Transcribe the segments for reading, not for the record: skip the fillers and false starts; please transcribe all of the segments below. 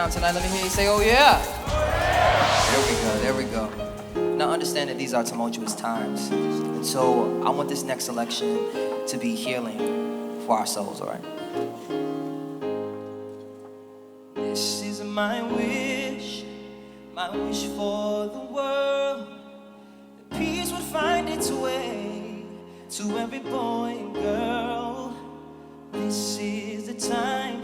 around tonight? Let me hear you say, oh yeah. There we go. Now understand that these are tumultuous times. And so I want this next selection to be healing for our souls, all right? This is my wish for the world. That peace would find its way to every boy and girl. This is the time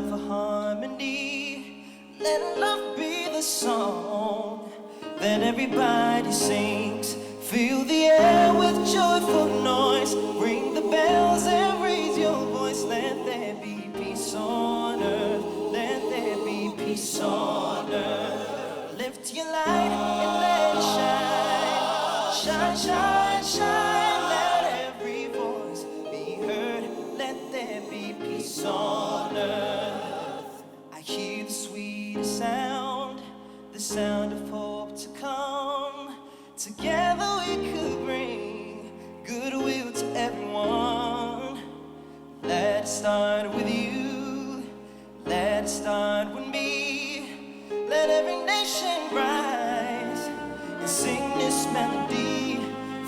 for harmony. Let love be the song that everybody sings. Fill the air with joyful noise. Ring the bells and raise your voice. Let there be peace on earth. Let there be peace on earth. Lift your light and let it shine. Shine, shine, shine. Let every voice be heard. Let there be peace on earth. I hear the sweetest sound, the sound of hope to come. Together we could bring goodwill to everyone. Let it start with you. Let it start with me. Let every nation rise and sing this melody.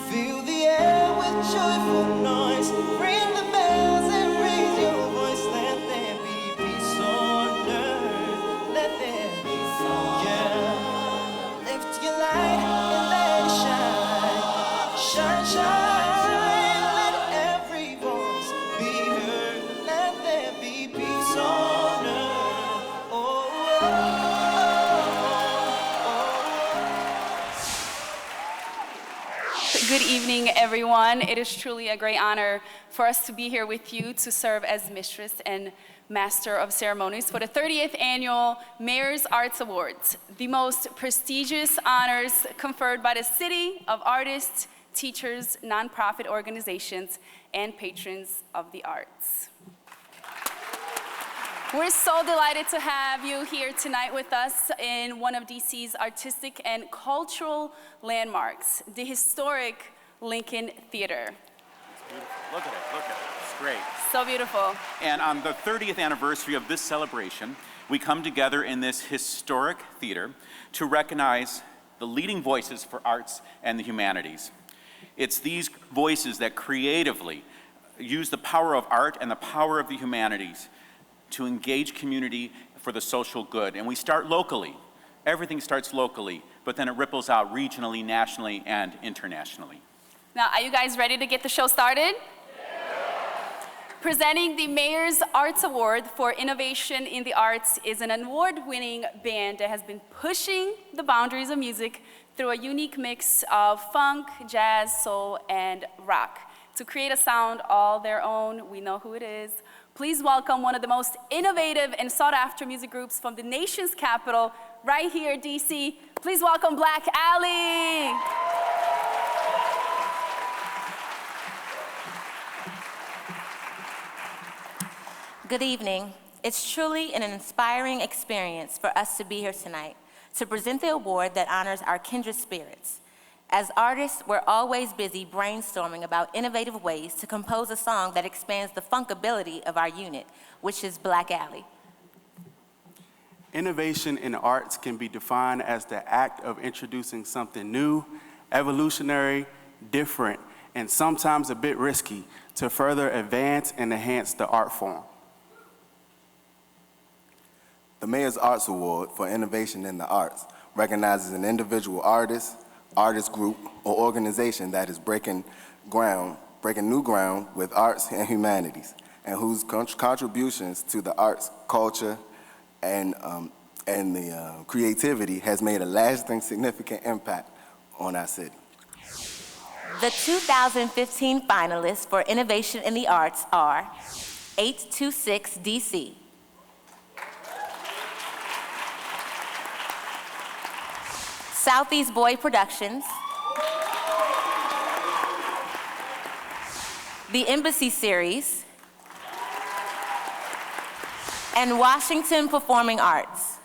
Fill the air with joyful noise. Ring the bells and raise your voice. Let there be peace on earth. Let there be peace, yeah. Lift your light and let it shine. Shine, shine. Let every voice be heard. Let there be peace on earth. Oh, oh, oh. Good evening, everyone. It is truly a great honor for us to be here with you to serve as Mistress and Master of Ceremonies for the 30th Annual Mayor's Arts Awards, the most prestigious honors conferred by the City of Artists, teachers, nonprofit organizations, and patrons of the arts. We're so delighted to have you here tonight with us in one of DC's artistic and cultural landmarks, the historic Lincoln Theater. Look at it, it's great. So beautiful. And on the 30th anniversary of this celebration, we come together in this historic theater to recognize the leading voices for arts and the humanities. It's these voices that creatively use the power of art and the power of the humanities to engage community for the social good. And we start locally. Everything starts locally, but then it ripples out regionally, nationally, and internationally. Now, are you guys ready to get the show started? Presenting the Mayor's Arts Award for Innovation in the Arts is an award-winning band that has been pushing the boundaries of music through a unique mix of funk, jazz, soul, and rock to create a sound all their own. We know who it is. Please welcome one of the most innovative and sought-after music groups from the nation's capital, right here, DC. Please welcome Black Alley. Good evening. It's truly an inspiring experience for us to be here tonight to present the award that honors our kindred spirits. As artists, we're always busy brainstorming about innovative ways to compose a song that expands the funkability of our unit, which is Black Alley. Innovation in the arts can be defined as the act of introducing something new, evolutionary, different, and sometimes a bit risky to further advance and enhance the art form. The Mayor's Arts Award for Innovation in the Arts recognizes an individual artist, artist group, or organization that is breaking new ground with arts and humanities, and whose contributions to the arts, culture, and the creativity has made a lasting, significant impact on our city. The 2015 finalists for Innovation in the Arts are 826 DC, Southeast Boy Productions, The Embassy Series, and Washington Performing Arts.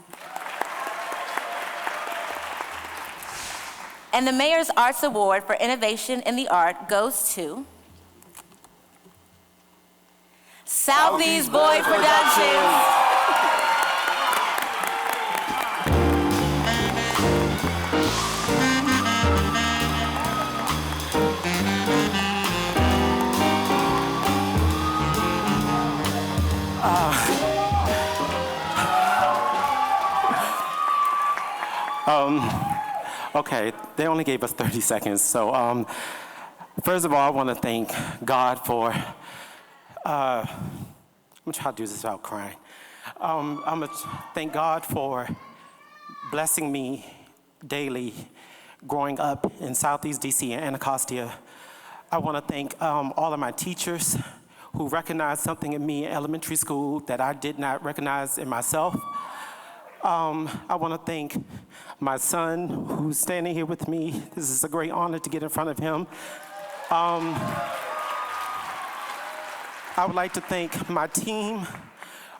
And the Mayor's Arts Award for Innovation in the Art goes to Southeast Boy Productions. Okay, they only gave us 30 seconds. So first of all, I want to thank God for, I'm gonna try to do this without crying. I'm gonna thank God for blessing me daily growing up in Southeast DC and Anacostia. I want to thank all of my teachers who recognized something in me in elementary school that I did not recognize in myself. I want to thank my son who's standing here with me. This is a great honor to get in front of him. I would like to thank my team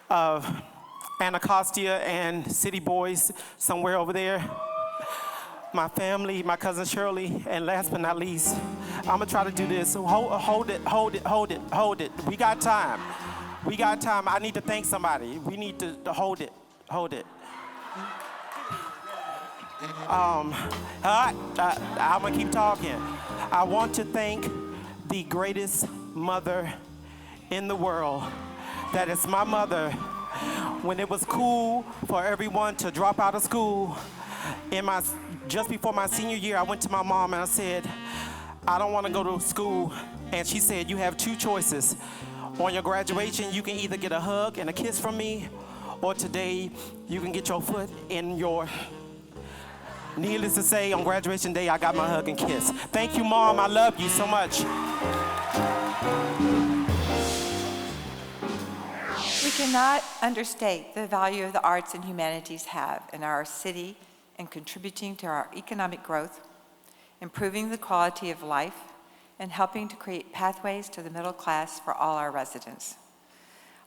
of Anacostia and City Boys somewhere over there. My family, my cousin Shirley, and last but not least, I'm gonna try to do this. Hold it. We got time. I need to thank somebody. We need to hold it. I'm gonna keep talking. I want to thank the greatest mother in the world. That is my mother. When it was cool for everyone to drop out of school, just before my senior year, I went to my mom and I said, I don't want to go to school. And she said, you have two choices. On your graduation, you can either get a hug and a kiss from me, or today, you can get your foot in your... Needless to say, on graduation day, I got my hug and kiss. Thank you, Mom. I love you so much. We cannot understate the value of the arts and humanities have in our city in contributing to our economic growth, improving the quality of life, and helping to create pathways to the middle class for all our residents.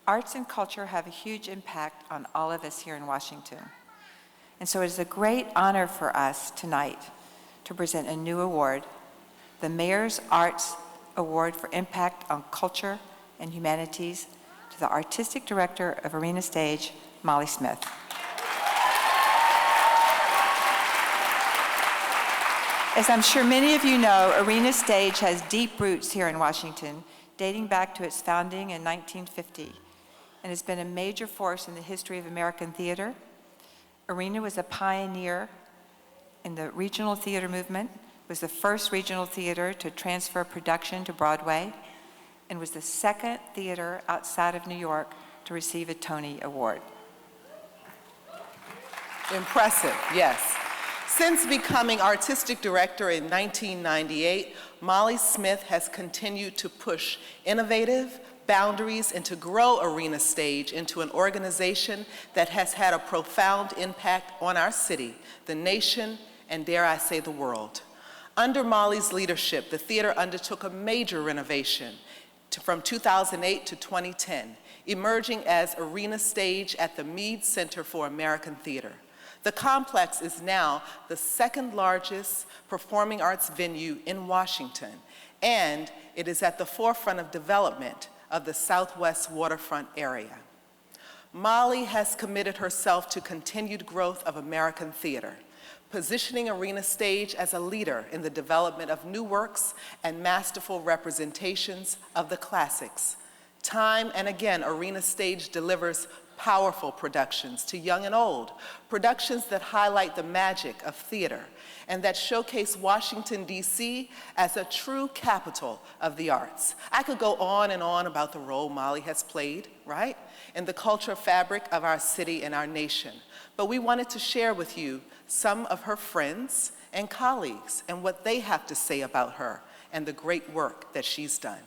Arts and culture have a huge impact on all of us here in Washington. And so it is a great honor for us tonight to present a new award, the Mayor's Arts Award for Impact on Culture and Humanities, to the Artistic Director of Arena Stage, Molly Smith. As I'm sure many of you know, Arena Stage has deep roots here in Washington, dating back to its founding in 1950, and has been a major force in the history of American theater. Arena was a pioneer in the regional theater movement, was the first regional theater to transfer production to Broadway, and was the second theater outside of New York to receive a Tony Award. Impressive, yes. Since becoming artistic director in 1998, Molly Smith has continued to push innovative boundaries and to grow Arena Stage into an organization that has had a profound impact on our city, the nation, and dare I say the world. Under Molly's leadership, the theater undertook a major renovation from 2008 to 2010, emerging as Arena Stage at the Mead Center for American Theater. The complex is now the second largest performing arts venue in Washington, and it is at the forefront of development of the Southwest waterfront area. Molly has committed herself to continued growth of American theater, positioning Arena Stage as a leader in the development of new works and masterful representations of the classics. Time and again, Arena Stage delivers powerful productions to young and old, productions that highlight the magic of theater and that showcase Washington, D.C. as a true capital of the arts. I could go on and on about the role Molly has played, right, in the cultural fabric of our city and our nation. But we wanted to share with you some of her friends and colleagues and what they have to say about her and the great work that she's done.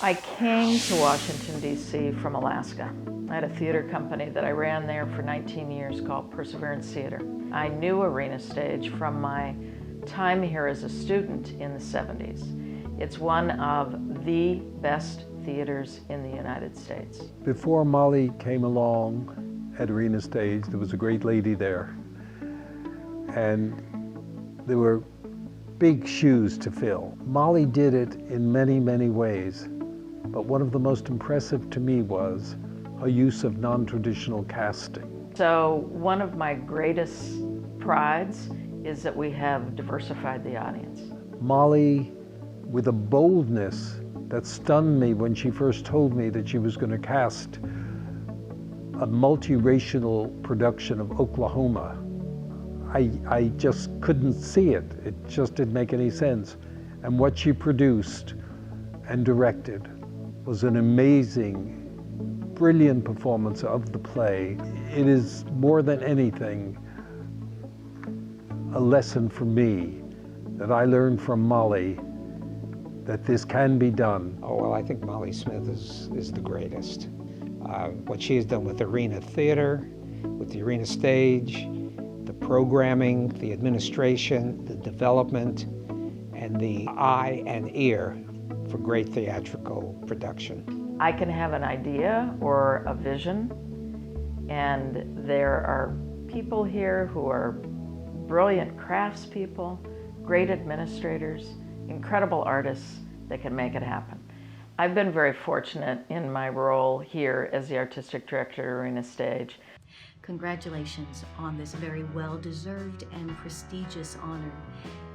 I came to Washington, D.C. from Alaska. I had a theater company that I ran there for 19 years called Perseverance Theater. I knew Arena Stage from my time here as a student in the 70s. It's one of the best theaters in the United States. Before Molly came along at Arena Stage, there was a great lady there. And there were big shoes to fill. Molly did it in many, many ways, but one of the most impressive to me was her use of non-traditional casting. So one of my greatest prides is that we have diversified the audience. Molly, with a boldness that stunned me when she first told me that she was going to cast a multiracial production of Oklahoma. I just couldn't see it. It just didn't make any sense. And what she produced and directed was an amazing, brilliant performance of the play. It is more than anything a lesson for me that I learned from Molly that this can be done. Oh, well, I think Molly Smith is the greatest. What she has done with Arena Theater, with the Arena Stage, the programming, the administration, the development, and the eye and ear for great theatrical production. I can have an idea or a vision, and there are people here who are brilliant craftspeople, great administrators, incredible artists that can make it happen. I've been very fortunate in my role here as the artistic director at Arena Stage. Congratulations on this very well-deserved and prestigious honor.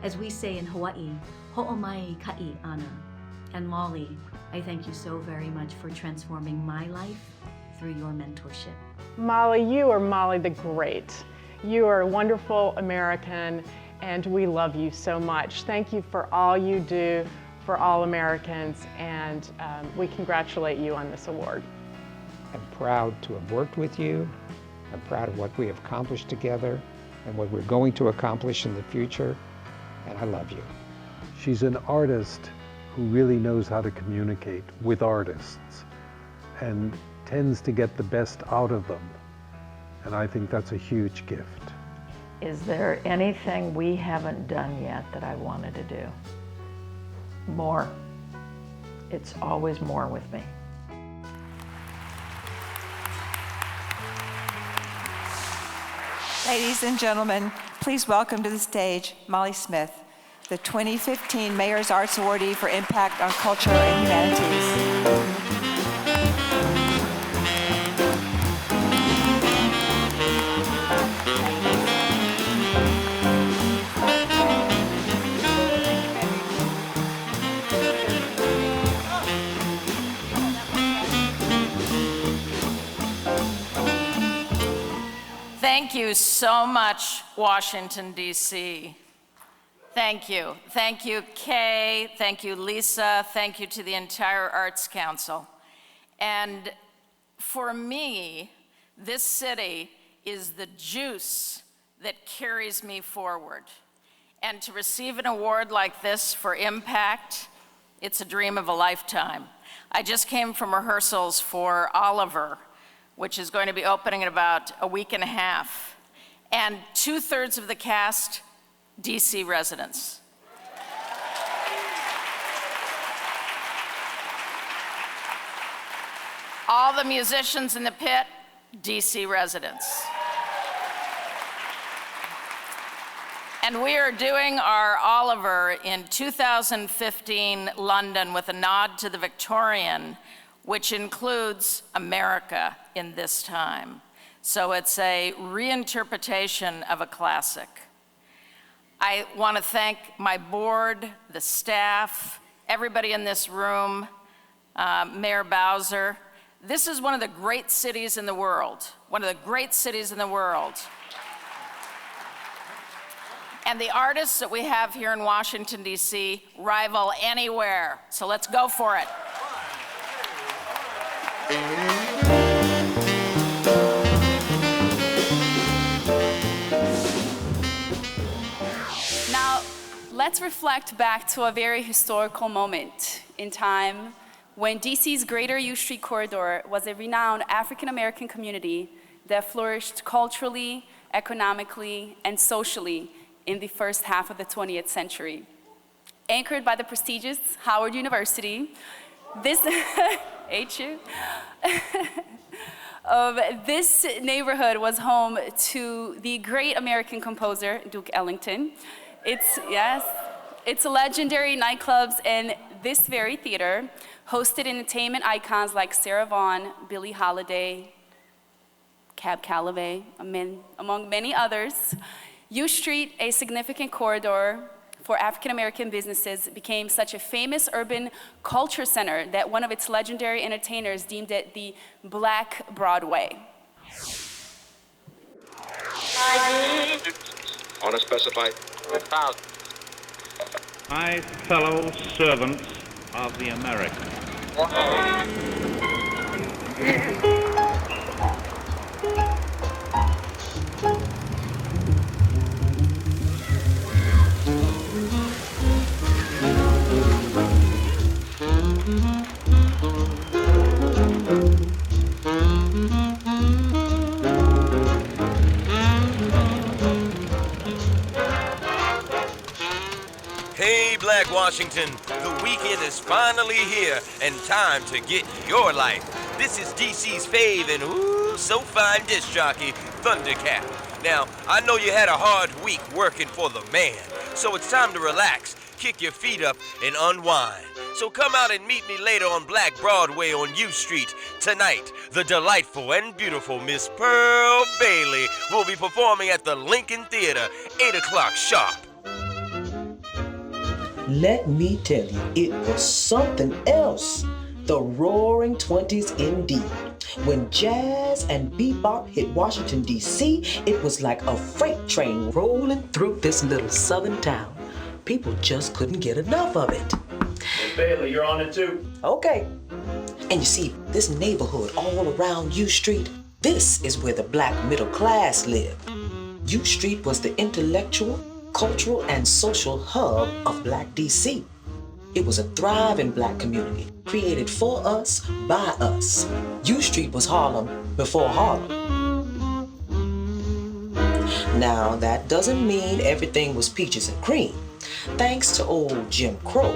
As we say in Hawaii, ho'omai ka'i ana. And Molly, I thank you so very much for transforming my life through your mentorship. Molly, you are Molly the Great. You are a wonderful American, and we love you so much. Thank you for all you do for all Americans, and we congratulate you on this award. I'm proud to have worked with you. I'm proud of what we have accomplished together and what we're going to accomplish in the future, and I love you. She's an artist who really knows how to communicate with artists and tends to get the best out of them. And I think that's a huge gift. Is there anything we haven't done yet that I wanted to do? More. It's always more with me. Ladies and gentlemen, please welcome to the stage Molly Smith, the 2015 Mayor's Arts Awardee for Impact on Culture and Humanities. Thank you so much, Washington, D.C. Thank you. Thank you, Kay. Thank you, Lisa. Thank you to the entire Arts Council. And for me, this city is the juice that carries me forward. And to receive an award like this for impact, it's a dream of a lifetime. I just came from rehearsals for Oliver, which is going to be opening in about a week and a half. And 2/3 of the cast, DC residents. All the musicians in the pit, DC residents. And we are doing our Oliver in 2015 London with a nod to the Victorian, which includes America in this time. So it's a reinterpretation of a classic. I want to thank my board, the staff, everybody in this room, Mayor Bowser. This is one of the great cities in the world, one of the great cities in the world. And the artists that we have here in Washington, D.C. rival anywhere. So let's go for it. Now, let's reflect back to a very historical moment in time when DC's Greater U Street Corridor was a renowned African-American community that flourished culturally, economically, and socially in the first half of the 20th century. Anchored by the prestigious Howard University, this this neighborhood was home to the great American composer, Duke Ellington. Its legendary nightclubs and this very theater hosted entertainment icons like Sarah Vaughan, Billie Holiday, Cab Calloway, among many others. U Street, a significant corridor for African-American businesses, became such a famous urban culture center that one of its legendary entertainers deemed it the Black Broadway. on a specified route. My fellow servants of the American. Hey, Black Washington, the weekend is finally here and time to get your life. This is DC's fave and ooh, so fine disc jockey, Thundercat. Now, I know you had a hard week working for the man, so it's time to relax, kick your feet up, and unwind. So come out and meet me later on Black Broadway on U Street. Tonight, the delightful and beautiful Miss Pearl Bailey will be performing at the Lincoln Theater, 8 o'clock sharp. Let me tell you, it was something else. The roaring 20s indeed. When jazz and bebop hit Washington, D.C., it was like a freight train rolling through this little southern town. People just couldn't get enough of it. Hey, Bailey, you're on it too. Okay. And you see, this neighborhood all around U Street, this is where the black middle class lived. U Street was the intellectual, cultural, and social hub of Black DC. It was a thriving Black community, created for us, by us. U Street was Harlem before Harlem. Now, that doesn't mean everything was peaches and cream. Thanks to old Jim Crow,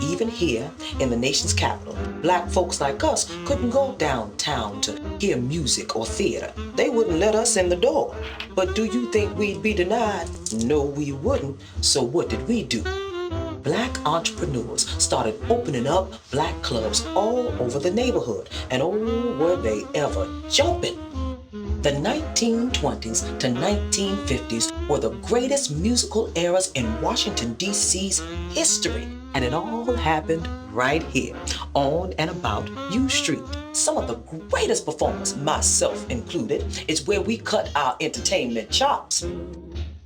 even here in the nation's capital, Black folks like us couldn't go downtown to hear music or theater. They wouldn't let us in the door. But do you think we'd be denied? No, we wouldn't. So what did we do? Black entrepreneurs started opening up Black clubs all over the neighborhood. And oh, were they ever jumping. The 1920s to 1950s were the greatest musical eras in Washington, D.C.'s history. And it all happened right here, on and about U Street. Some of the greatest performers, myself included, is where we cut our entertainment chops.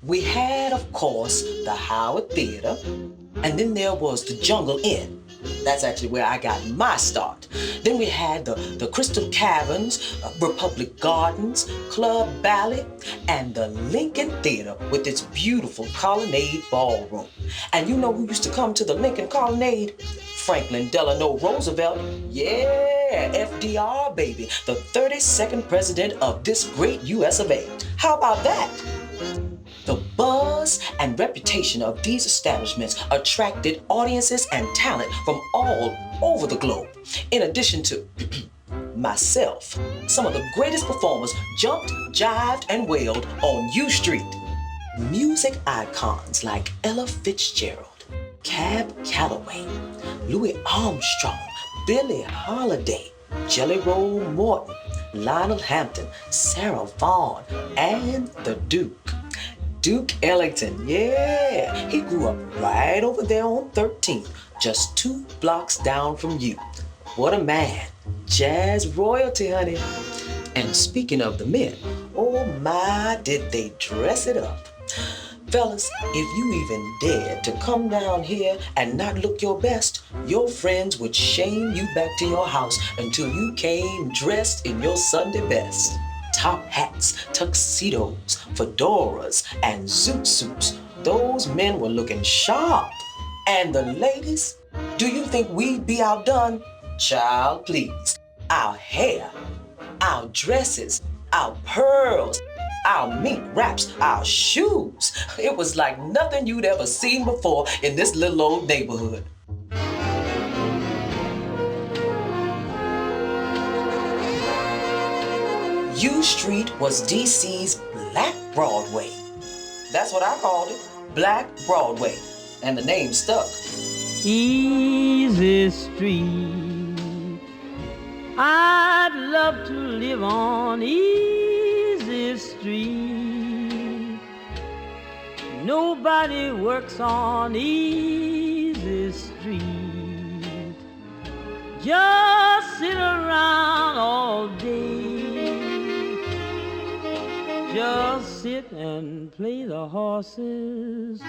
We had, of course, the Howard Theater, and then there was the Jungle Inn. That's actually where I got my start. Then we had the Crystal Caverns, Republic Gardens, Club Ballet, and the Lincoln Theater with its beautiful Colonnade Ballroom. And you know who used to come to the Lincoln Colonnade? Franklin Delano Roosevelt. Yeah, FDR, baby, the 32nd president of this great US of A. How about that? The buzz and reputation of these establishments attracted audiences and talent from all over the globe. In addition to myself, some of the greatest performers jumped, jived, and wailed on U Street. Music icons like Ella Fitzgerald, Cab Calloway, Louis Armstrong, Billie Holiday, Jelly Roll Morton, Lionel Hampton, Sarah Vaughan, and the Duke. Duke Ellington, yeah, he grew up right over there on 13th, just 2 blocks down from you. What a man, jazz royalty, honey. And speaking of the men, oh my, did they dress it up. Fellas, if you even dared to come down here and not look your best, your friends would shame you back to your house until you came dressed in your Sunday best. Top hats, tuxedos, fedoras, and zoot suits. Those men were looking sharp. And the ladies, do you think we'd be outdone? Child, please. Our hair, our dresses, our pearls, our mink wraps, our shoes. It was like nothing you'd ever seen before in this little old neighborhood. U Street was DC's Black Broadway. That's what I called it, Black Broadway. And the name stuck. Easy Street, I'd love to live on Easy Street. Nobody works on Easy Street. Just sit around all day. Just sit and play the horses.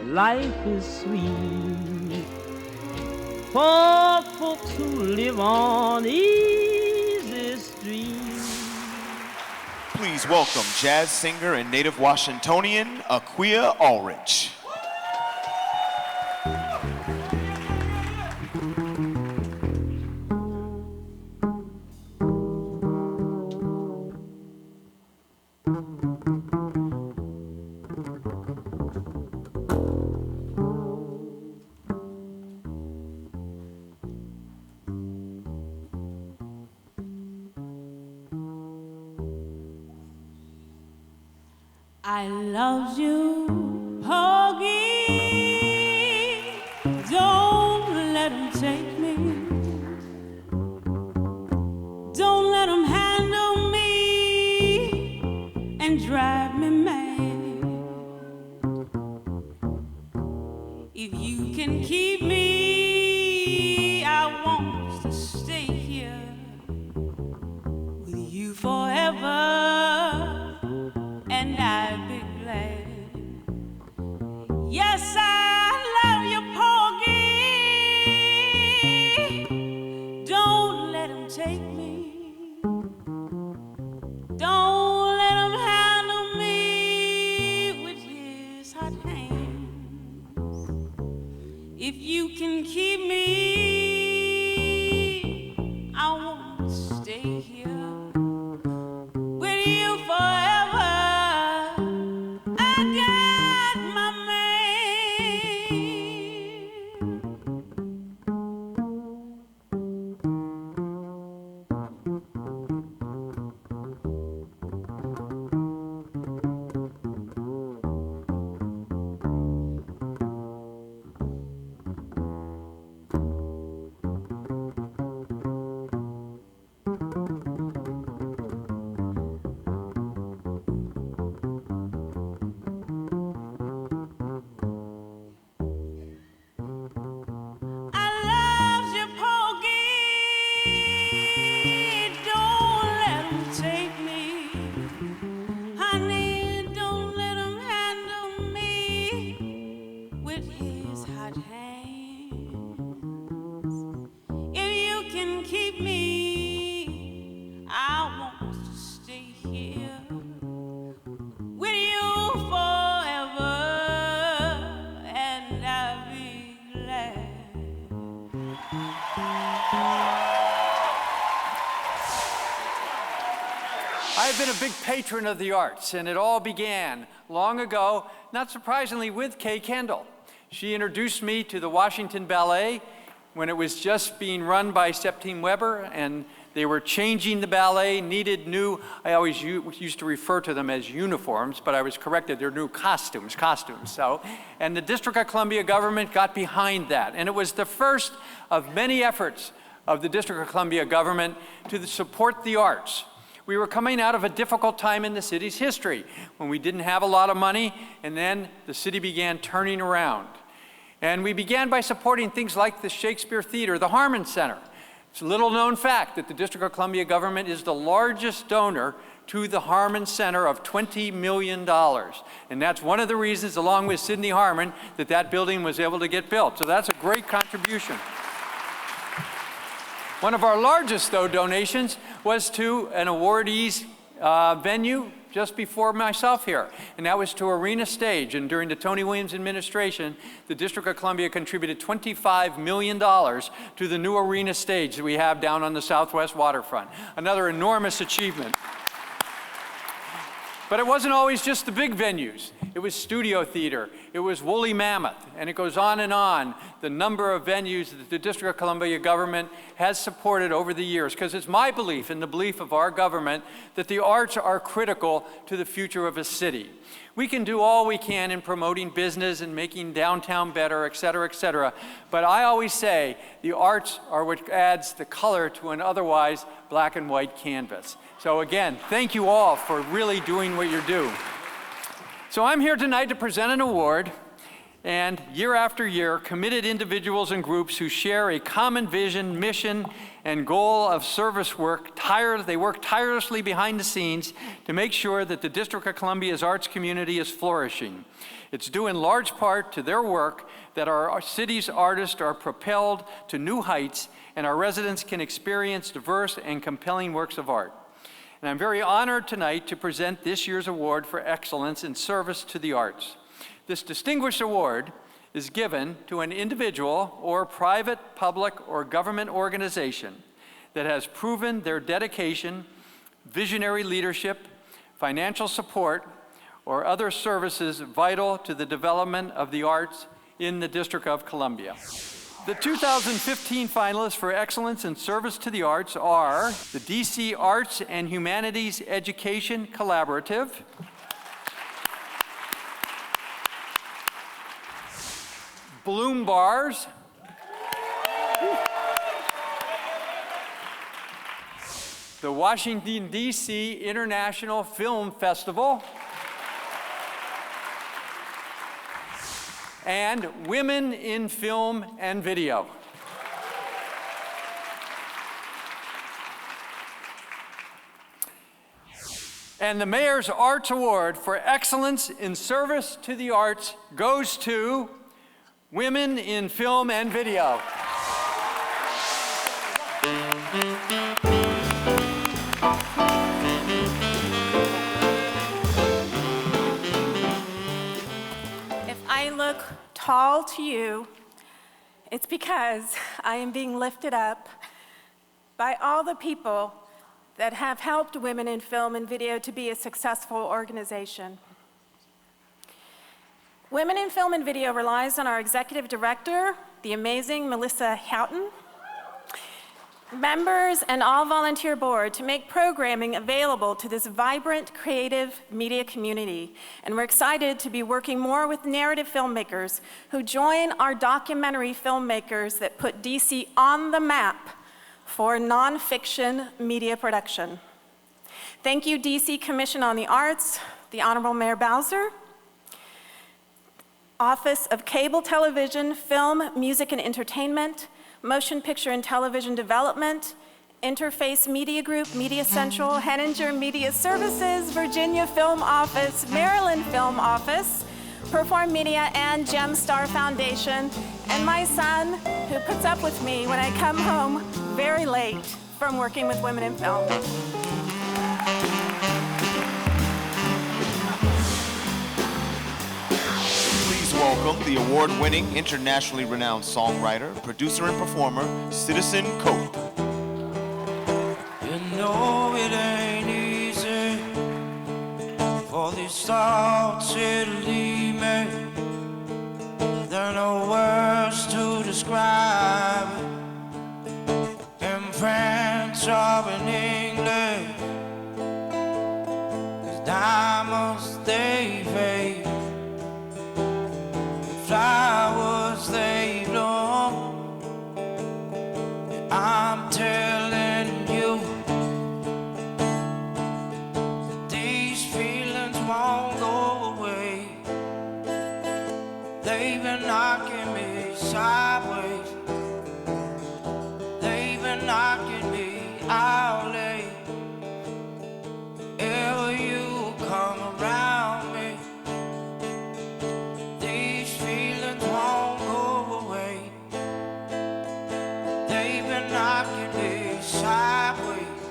Life is sweet for folks who live on easy street. Please welcome jazz singer and native Washingtonian, Aquia Ulrich. I love you, Porgy. Don't let him take me. Don't let him handle me and drive me mad. If you can keep me, I want to stay here with you forever. And I'd be glad. Yes, I love you, Porgy. Don't let him take me. Don't let him handle me with his hot hands. If you can keep me, I want to stay here with you forever. I've been a big patron of the arts, and it all began long ago, not surprisingly, with Kay Kendall. She introduced me to the Washington Ballet when it was just being run by Septime Weber, and they were changing the ballet, needed new, I always used to refer to them as uniforms, but I was corrected, they're new costumes. So, and the District of Columbia government got behind that, and it was the first of many efforts of the District of Columbia government to support the arts. We were coming out of a difficult time in the city's history when we didn't have a lot of money, and then the city began turning around. And we began by supporting things like the Shakespeare Theater, the Harmon Center. It's a little known fact that the District of Columbia government is the largest donor to the Harmon Center of $20 million. And that's one of the reasons, along with Sidney Harmon, that that building was able to get built. So that's a great contribution. One of our largest, though, donations was to an awardees venue just before myself here, and that was to Arena Stage. And during the Tony Williams administration, the District of Columbia contributed $25 million to the new Arena Stage that we have down on the Southwest waterfront. Another enormous achievement. But it wasn't always just the big venues. It was Studio Theater, it was Woolly Mammoth, and it goes on and on. The number of venues that the District of Columbia government has supported over the years, because it's my belief and the belief of our government that the arts are critical to the future of a city. We can do all we can in promoting business and making downtown better, et cetera, but I always say the arts are what adds the color to an otherwise black and white canvas. So again, thank you all for really doing what you do. So I'm here tonight to present an award and year after year, committed individuals and groups who share a common vision, mission, and goal of service work. They work tirelessly behind the scenes to make sure that the District of Columbia's arts community is flourishing. It's due in large part to their work that our city's artists are propelled to new heights and our residents can experience diverse and compelling works of art. And I'm very honored tonight to present this year's award for excellence in service to the arts. This distinguished award is given to an individual or private, public, or government organization that has proven their dedication, visionary leadership, financial support, or other services vital to the development of the arts in the District of Columbia. The 2015 finalists for excellence in service to the arts are the DC Arts and Humanities Education Collaborative, Bloom Bars, the Washington, D.C. International Film Festival, and Women in Film and Video. And the Mayor's Arts Award for Excellence in Service to the Arts goes to Women in Film and Video. If I look tall to you, it's because I am being lifted up by all the people that have helped Women in Film and Video to be a successful organization. Women in Film and Video relies on our executive director, the amazing Melissa Houghton, members and all volunteer board to make programming available to this vibrant, creative media community. And we're excited to be working more with narrative filmmakers who join our documentary filmmakers that put DC on the map for nonfiction media production. Thank you, DC Commission on the Arts, the Honorable Mayor Bowser, Office of Cable Television, Film, Music and Entertainment, Motion Picture and Television Development, Interface Media Group, Media Central, Henninger Media Services, Virginia Film Office, Maryland Film Office, Perform Media, and Gemstar Foundation, and my son, who puts up with me when I come home very late from working with Women in Film. Welcome the award-winning, internationally renowned songwriter, producer, and performer, Citizen Cope. You know it ain't easy for these thoughts to leave me. There are no words to describe in French or in English. 'Cause diamonds, they fade. Flowers, they bloom. I'm telling you, these feelings won't go away. They've been knocking me sideways. They've been knocking me out late. Ever you come around me, won't go away. They've been knocking me sideways.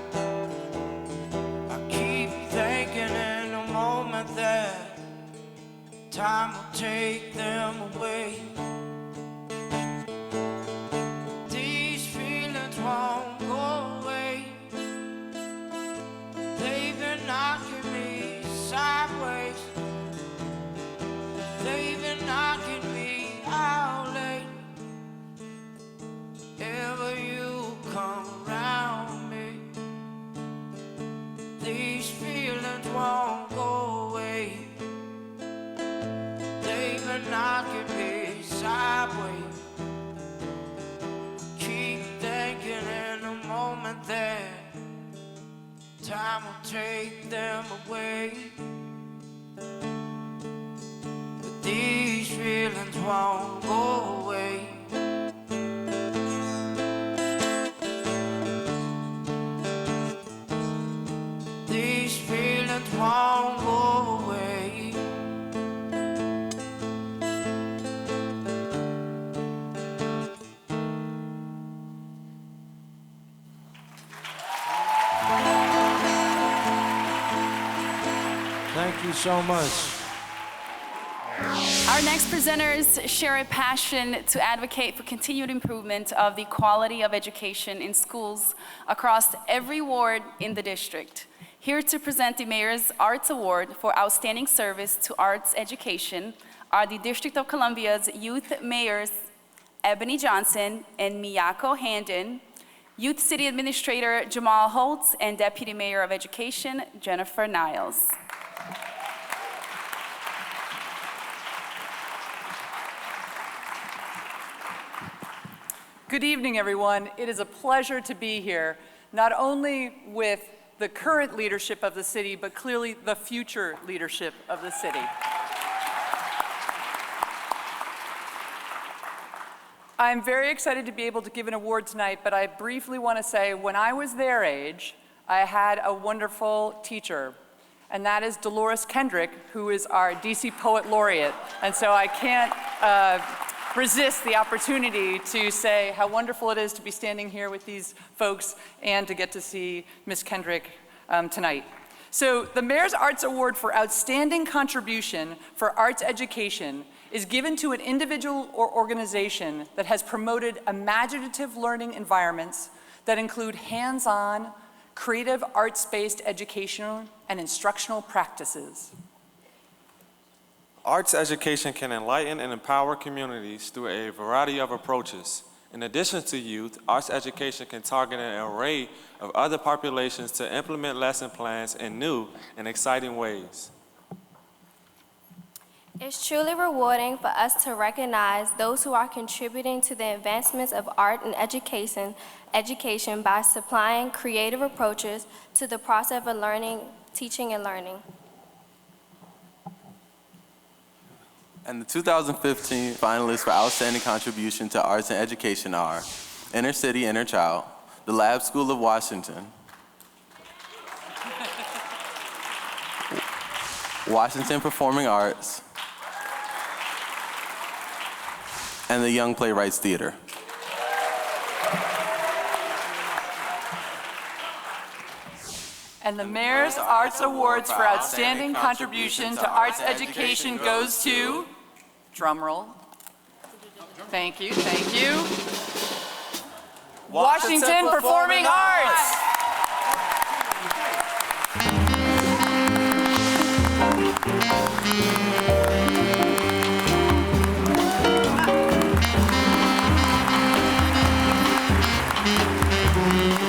I keep thinking in a moment that time will take them away. These feelings won't go away. They've been knocking me sideways. They've been knocking me out late. Ever you come around me, these feelings won't go away. They've been knocking me sideways. Keep thinking in a moment that time will take them away. These feelings won't go away. These feelings won't go away. Thank you so much. Our next presenters share a passion to advocate for continued improvement of the quality of education in schools across every ward in the district. Here to present the Mayor's Arts Award for Outstanding Service to Arts Education are the District of Columbia's Youth Mayors Ebony Johnson and Miyako Handon, Youth City Administrator Jamal Holtz, and Deputy Mayor of Education Jennifer Niles. Good evening, everyone. It is a pleasure to be here, not only with the current leadership of the city, but clearly the future leadership of the city. I'm very excited to be able to give an award tonight, but I briefly want to say when I was their age, I had a wonderful teacher, and that is Dolores Kendrick, who is our DC Poet Laureate. And so I can't resist the opportunity to say how wonderful it is to be standing here with these folks and to get to see Miss Kendrick tonight. So the Mayor's Arts Award for Outstanding Contribution for Arts Education is given to an individual or organization that has promoted imaginative learning environments that include hands-on, creative arts-based educational and instructional practices. Arts education can enlighten and empower communities through a variety of approaches. In addition to youth, arts education can target an array of other populations to implement lesson plans in new and exciting ways. It's truly rewarding for us to recognize those who are contributing to the advancements of art and education by supplying creative approaches to the process of learning, teaching, and learning. And the 2015 finalists for Outstanding Contribution to Arts and Education are Inner City, Inner Child, the Lab School of Washington, Washington Performing Arts, and the Young Playwrights Theater. And the Mayor's Arts Awards for Outstanding Contribution to Arts Education goes to, drum roll. Thank you, thank you. Washington Performing Arts.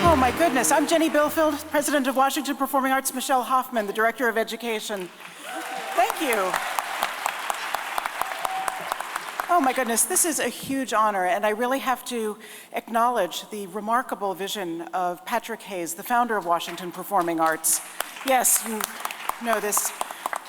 Oh my goodness, I'm Jenny Bilfield, President of Washington Performing Arts, Michelle Hoffman, the Director of Education. Thank you. Oh my goodness, this is a huge honor, and I really have to acknowledge the remarkable vision of Patrick Hayes, the founder of Washington Performing Arts. Yes, you know this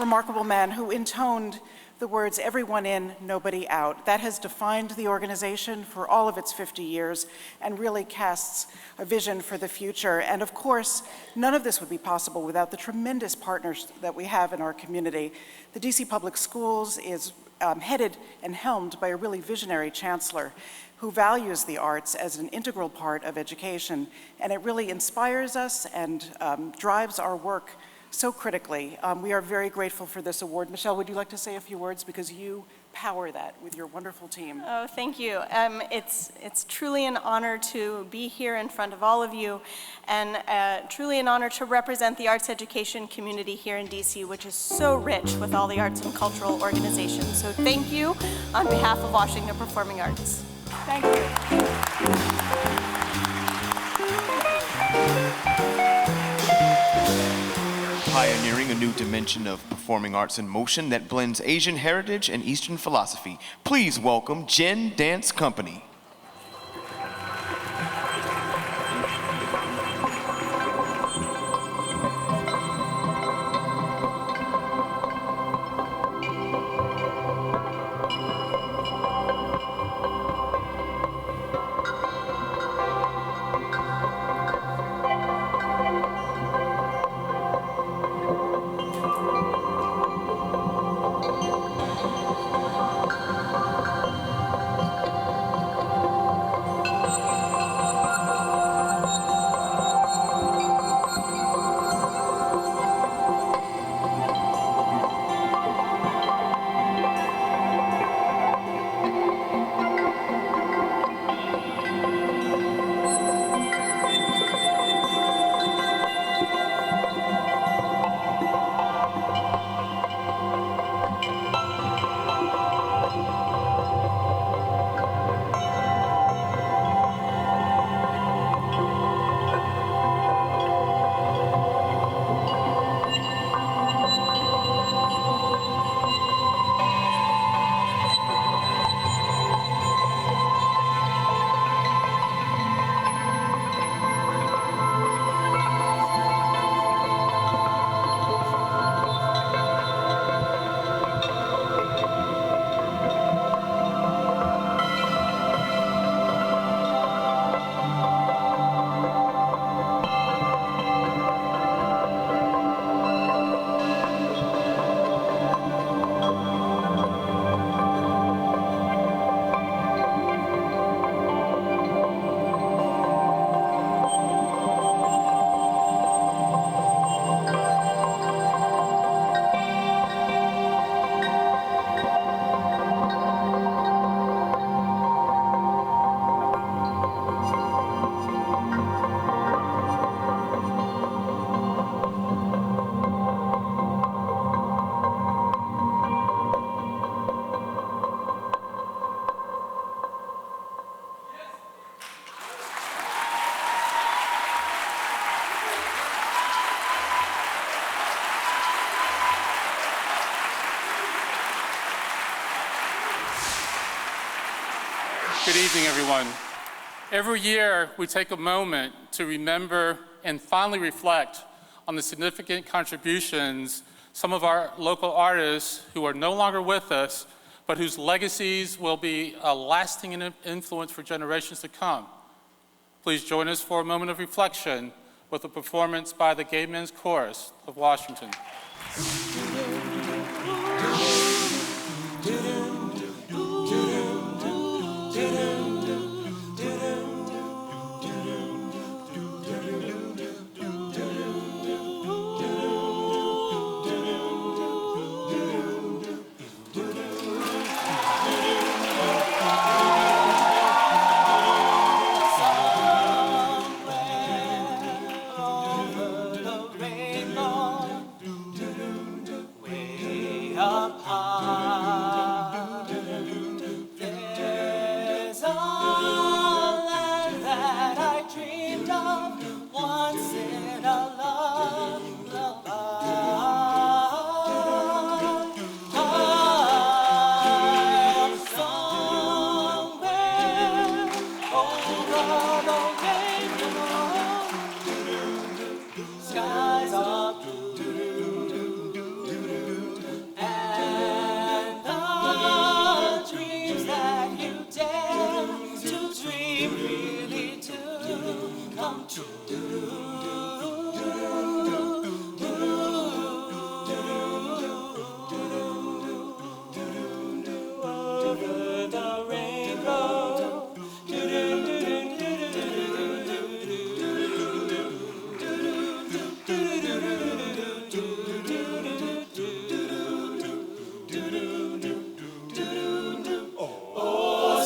remarkable man who intoned the words, "Everyone in, nobody out." That has defined the organization for all of its 50 years and really casts a vision for the future. And of course, none of this would be possible without the tremendous partners that we have in our community. The DC Public Schools is headed and helmed by a really visionary chancellor who values the arts as an integral part of education. And it really inspires us and drives our work so critically. We are very grateful for this award. Michelle, would you like to say a few words, because you power that with your wonderful team? Oh, thank you. It's truly an honor to be here in front of all of you, and truly an honor to represent the arts education community here in DC, which is so rich with all the arts and cultural organizations. So thank you on behalf of Washington Performing Arts. Thank you. Pioneering a new dimension of performing arts in motion that blends Asian heritage and Eastern philosophy. Please welcome Gen Dance Company. Good evening, everyone. Every year, we take a moment to remember and fondly reflect on the significant contributions some of our local artists who are no longer with us, but whose legacies will be a lasting influence for generations to come. Please join us for a moment of reflection with a performance by the Gay Men's Chorus of Washington.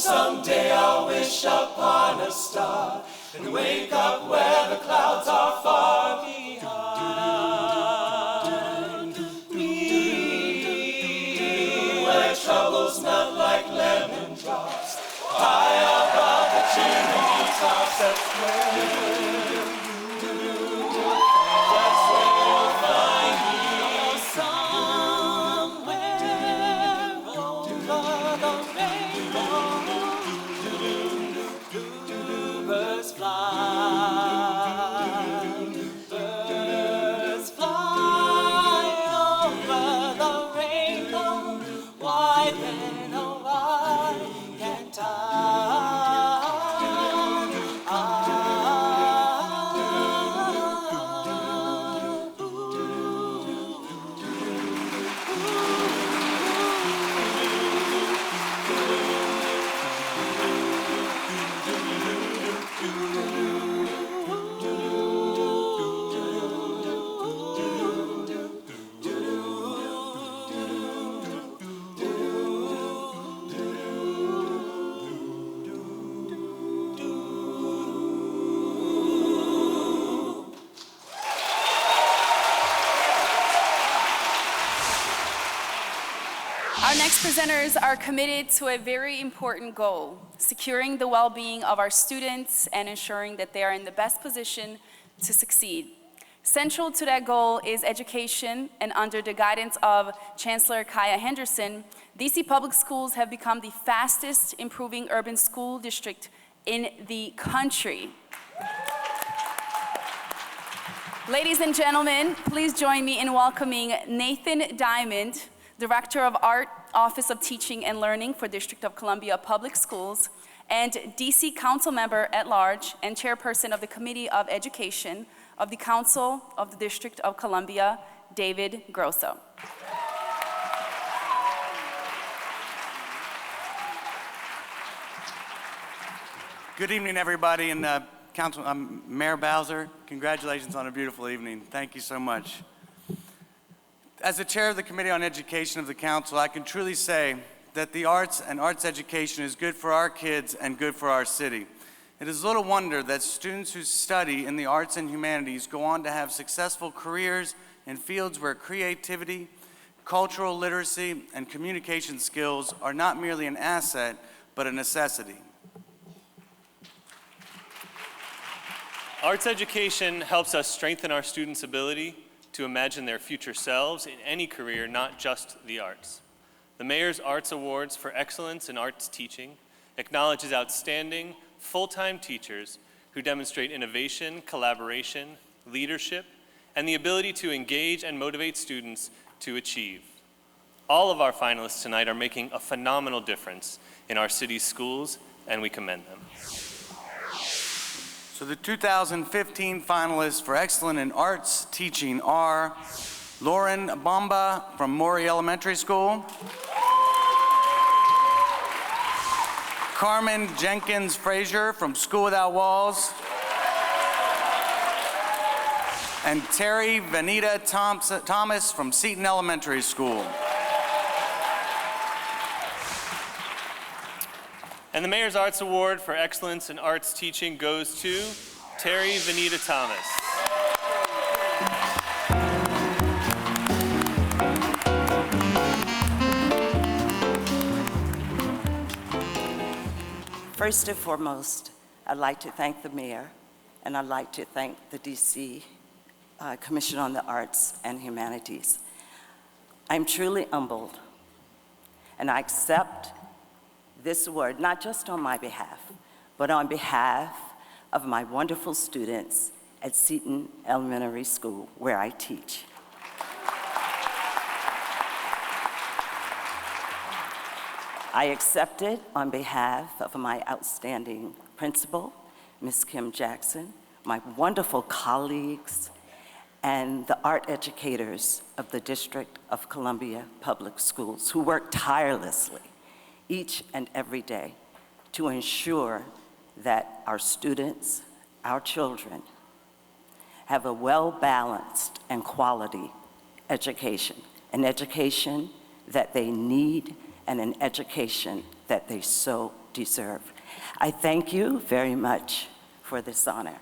Someday I'll wish upon a star and wake up where the clouds are far behind me, where troubles melt like lemon drops high above the chimney tops. That's where you'll find me, somewhere over the rainbow. Birds fly over the rainbow. Why then, oh why can't I? Our next presenters are committed to a very important goal, securing the well-being of our students and ensuring that they are in the best position to succeed. Central to that goal is education, and under the guidance of Chancellor Kaya Henderson, DC Public Schools have become the fastest improving urban school district in the country. Ladies and gentlemen, please join me in welcoming Nathan Diamond, Director of Art, Office of Teaching and Learning for District of Columbia Public Schools, and DC Council Member at Large and Chairperson of the Committee of Education of the Council of the District of Columbia, David Grosso. Good evening, everybody, and Mayor Bowser, congratulations on a beautiful evening. Thank you so much. As the chair of the Committee on Education of the Council, I can truly say that the arts and arts education is good for our kids and good for our city. It is little wonder that students who study in the arts and humanities go on to have successful careers in fields where creativity, cultural literacy, and communication skills are not merely an asset, but a necessity. Arts education helps us strengthen our students' ability to imagine their future selves in any career, not just the arts. The Mayor's Arts Awards for Excellence in Arts Teaching acknowledges outstanding, full-time teachers who demonstrate innovation, collaboration, leadership, and the ability to engage and motivate students to achieve. All of our finalists tonight are making a phenomenal difference in our city's schools, and we commend them. So the 2015 finalists for Excellent in Arts Teaching are Lauren Bomba from Maury Elementary School, Carmen Jenkins Frazier from School Without Walls, and Terry Vanita Thomas from Seton Elementary School. And the Mayor's Arts Award for Excellence in Arts Teaching goes to Terry Vanita Thomas. First and foremost, I'd like to thank the mayor, and I'd like to thank the DC Commission on the Arts and Humanities. I'm truly humbled, and I accept this award, not just on my behalf, but on behalf of my wonderful students at Seton Elementary School, where I teach. I accept it on behalf of my outstanding principal, Ms. Kim Jackson, my wonderful colleagues, and the art educators of the District of Columbia Public Schools who work tirelessly each and every day to ensure that our students, our children, have a well-balanced and quality education, an education that they need and an education that they so deserve. I thank you very much for this honor.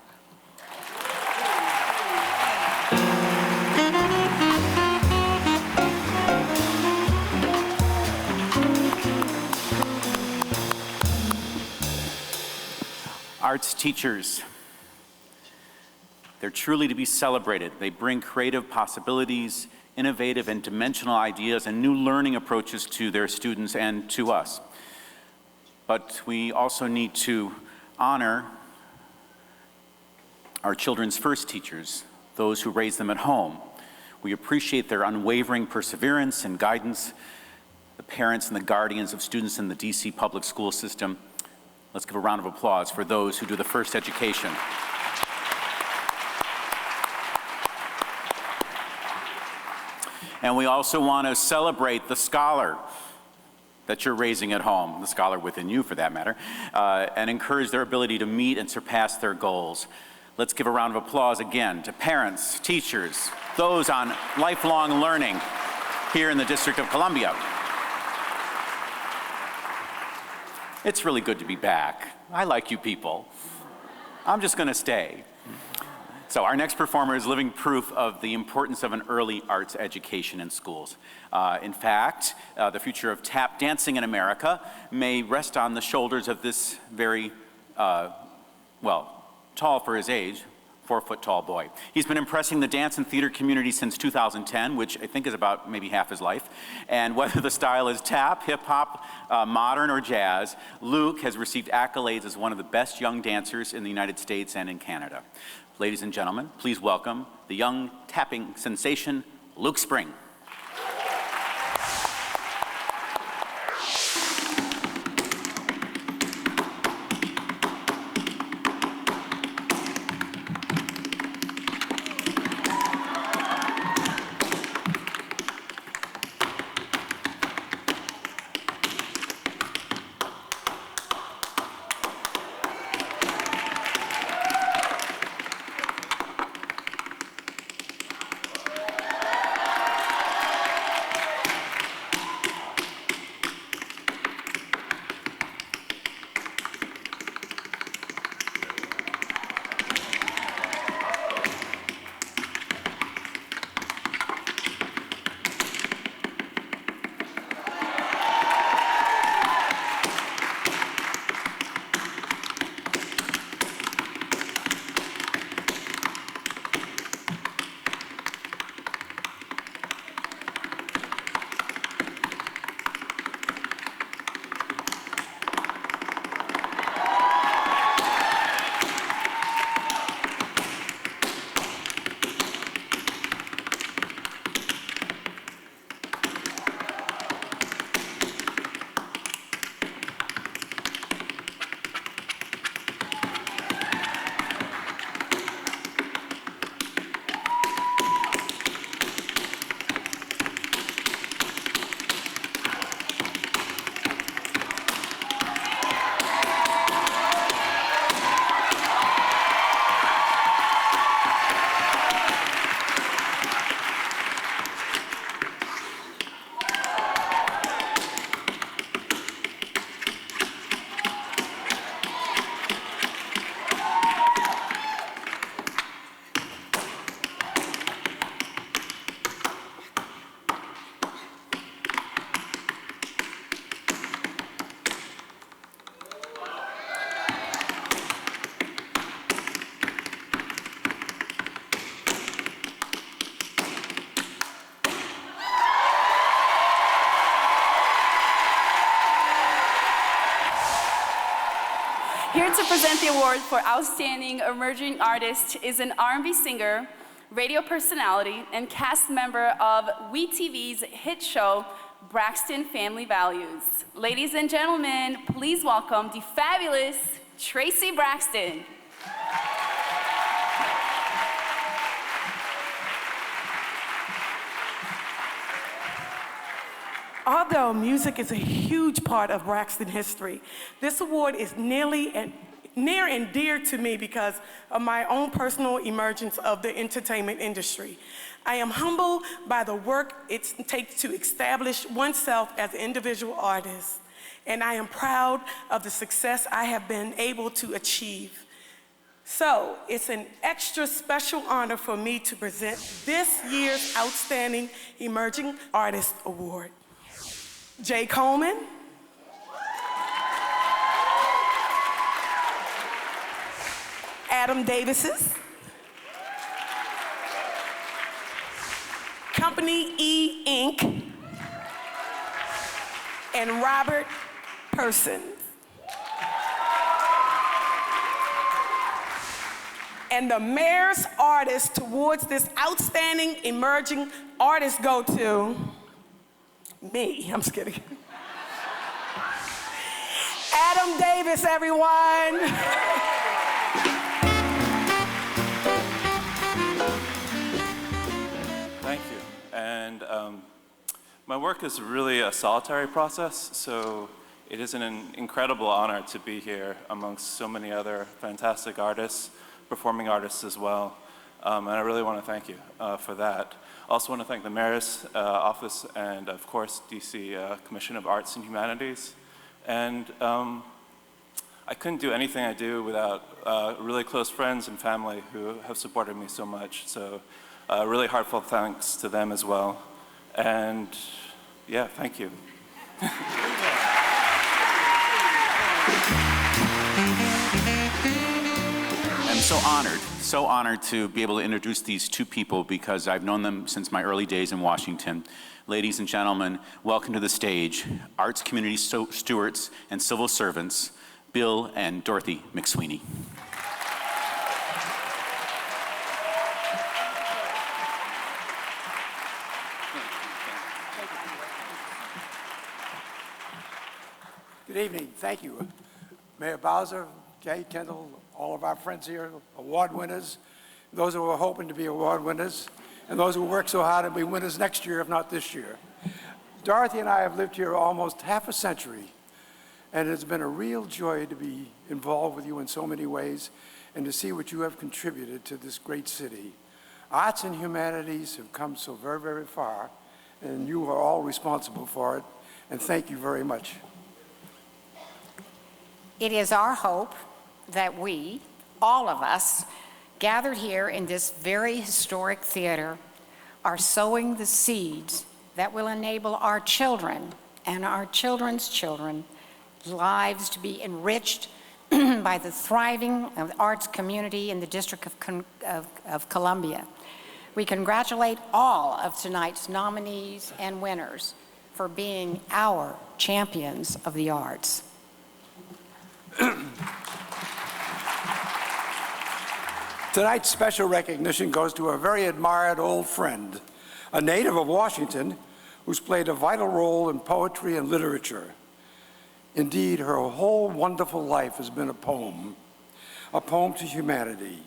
Arts teachers, they're truly to be celebrated. They bring creative possibilities, innovative and dimensional ideas, and new learning approaches to their students and to us. But we also need to honor our children's first teachers, those who raise them at home. We appreciate their unwavering perseverance and guidance, the parents and the guardians of students in the DC public school system. Let's give a round of applause for those who do the first education. And we also want to celebrate the scholar that you're raising at home, the scholar within you for that matter, and encourage their ability to meet and surpass their goals. Let's give a round of applause again to parents, teachers, those on lifelong learning here in the District of Columbia. It's really good to be back. I like you people. I'm just going to stay. So our next performer is living proof of the importance of an early arts education in schools. In fact, the future of tap dancing in America may rest on the shoulders of this very, tall for his age, 4-foot tall boy. He's been impressing the dance and theater community since 2010, which I think is about maybe half his life. And whether the style is tap, hip hop, modern, or jazz, Luke has received accolades as one of the best young dancers in the United States and in Canada. Ladies and gentlemen, please welcome the young tapping sensation, Luke Spring. present the award for Outstanding Emerging Artist is an R&B singer, radio personality, and cast member of WeTV's hit show, Braxton Family Values. Ladies and gentlemen, please welcome the fabulous Tracy Braxton. Although music is a huge part of Braxton history, this award is near and dear to me because of my own personal emergence of the entertainment industry. I am humbled by the work it takes to establish oneself as an individual artist, and I am proud of the success I have been able to achieve. So it's an extra special honor for me to present this year's Outstanding Emerging Artist Award. Jay Coleman, Adam Davises, Company E Inc., and Robert Persons. And the mayor's artists towards this Outstanding Emerging Artist go to me. I'm just kidding. Adam Davis, everyone. Thank you. And my work is really a solitary process, so it is an incredible honor to be here amongst so many other fantastic artists, performing artists as well. And I really want to thank you for that. I also want to thank the Mayor's Office and, of course, DC Commission of Arts and Humanities. And I couldn't do anything I do without really close friends and family who have supported me so much. So really heartfelt thanks to them as well. And yeah, thank you. I'm so honored to be able to introduce these two people because I've known them since my early days in Washington. Ladies and gentlemen, welcome to the stage, arts community stewards and civil servants, Bill and Dorothy McSweeney. Good evening. Thank you. Mayor Bowser, Kay Kendall, all of our friends here, award winners, those who are hoping to be award winners, and those who work so hard to be winners next year, if not this year. Dorothy and I have lived here almost half a century, and it's been a real joy to be involved with you in so many ways and to see what you have contributed to this great city. Arts and humanities have come so very, very far, and you are all responsible for it, and thank you very much. It is our hope that we, all of us, gathered here in this very historic theater, are sowing the seeds that will enable our children and our children's children lives to be enriched by the thriving arts community in the District of Columbia. We congratulate all of tonight's nominees and winners for being our champions of the arts. Tonight's special recognition goes to a very admired old friend, a native of Washington who's played a vital role in poetry and literature. Indeed, her whole wonderful life has been a poem to humanity.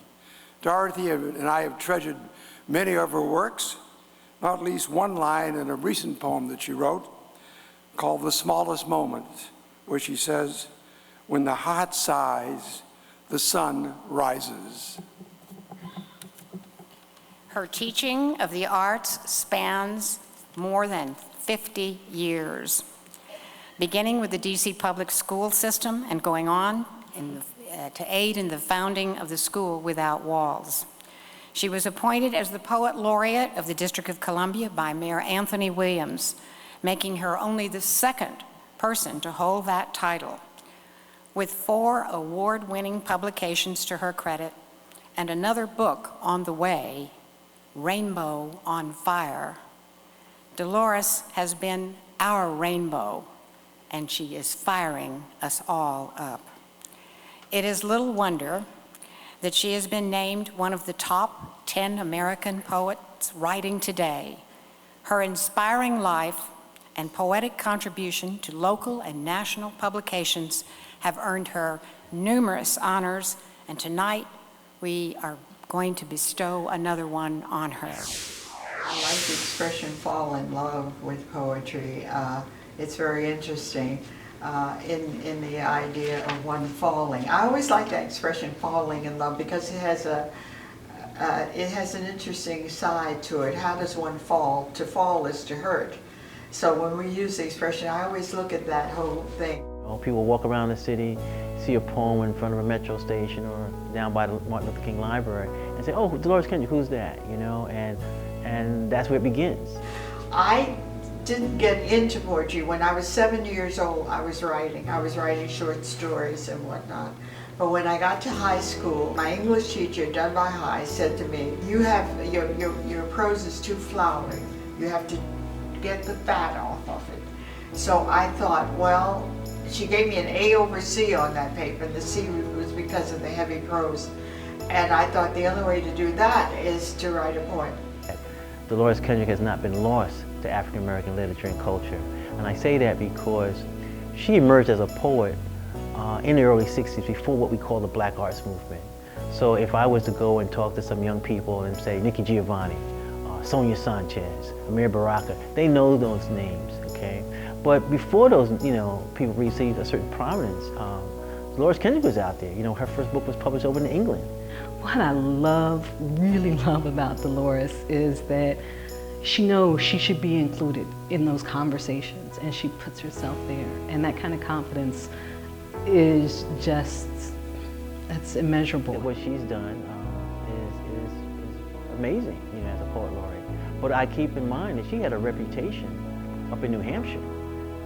Dorothy and I have treasured many of her works, not least one line in a recent poem that she wrote called The Smallest Moment, where she says, "When the heart sighs, the sun rises." Her teaching of the arts spans more than 50 years, beginning with the DC public school system and going on to aid in the founding of the School Without Walls. She was appointed as the Poet Laureate of the District of Columbia by Mayor Anthony Williams, making her only the second person to hold that title. With 4 award-winning publications to her credit and another book on the way, Rainbow on Fire, Dolores has been our rainbow, and she is firing us all up. It is little wonder that she has been named one of the top 10 American poets writing today. Her inspiring life and poetic contribution to local and national publications have earned her numerous honors, and tonight we are going to bestow another one on her. I like the expression fall in love with poetry. It's very interesting in the idea of one falling. I always like that expression, falling in love, because it has an interesting side to it. How does one fall? To fall is to hurt. So when we use the expression, I always look at that whole thing. People walk around the city, see a poem in front of a metro station or down by the Martin Luther King Library, and say, "Oh, Dolores Kendrick, who's that?" You know, and that's where it begins. I didn't get into poetry. When I was 7 years old, I was writing. I was writing short stories and whatnot. But when I got to high school, my English teacher, Dunbar High, said to me, "You have your prose is too flowery. You have to get the fat off of it." So I thought, well, she gave me an A over C on that paper, and the C was because of the heavy prose. And I thought the only way to do that is to write a poem. Dolores Kendrick has not been lost to African American literature and culture. And I say that because she emerged as a poet in the early 60s before what we call the Black Arts Movement. So if I was to go and talk to some young people and say Nikki Giovanni, Sonia Sanchez, Amir Baraka, they know those names, okay? But before those, people received a certain prominence, Dolores Kendrick was out there. Her first book was published over in England. What I really love about Dolores is that she knows she should be included in those conversations, and she puts herself there. And that kind of confidence is just, that's immeasurable. What she's done is amazing, as a poet laureate. But I keep in mind that she had a reputation up in New Hampshire.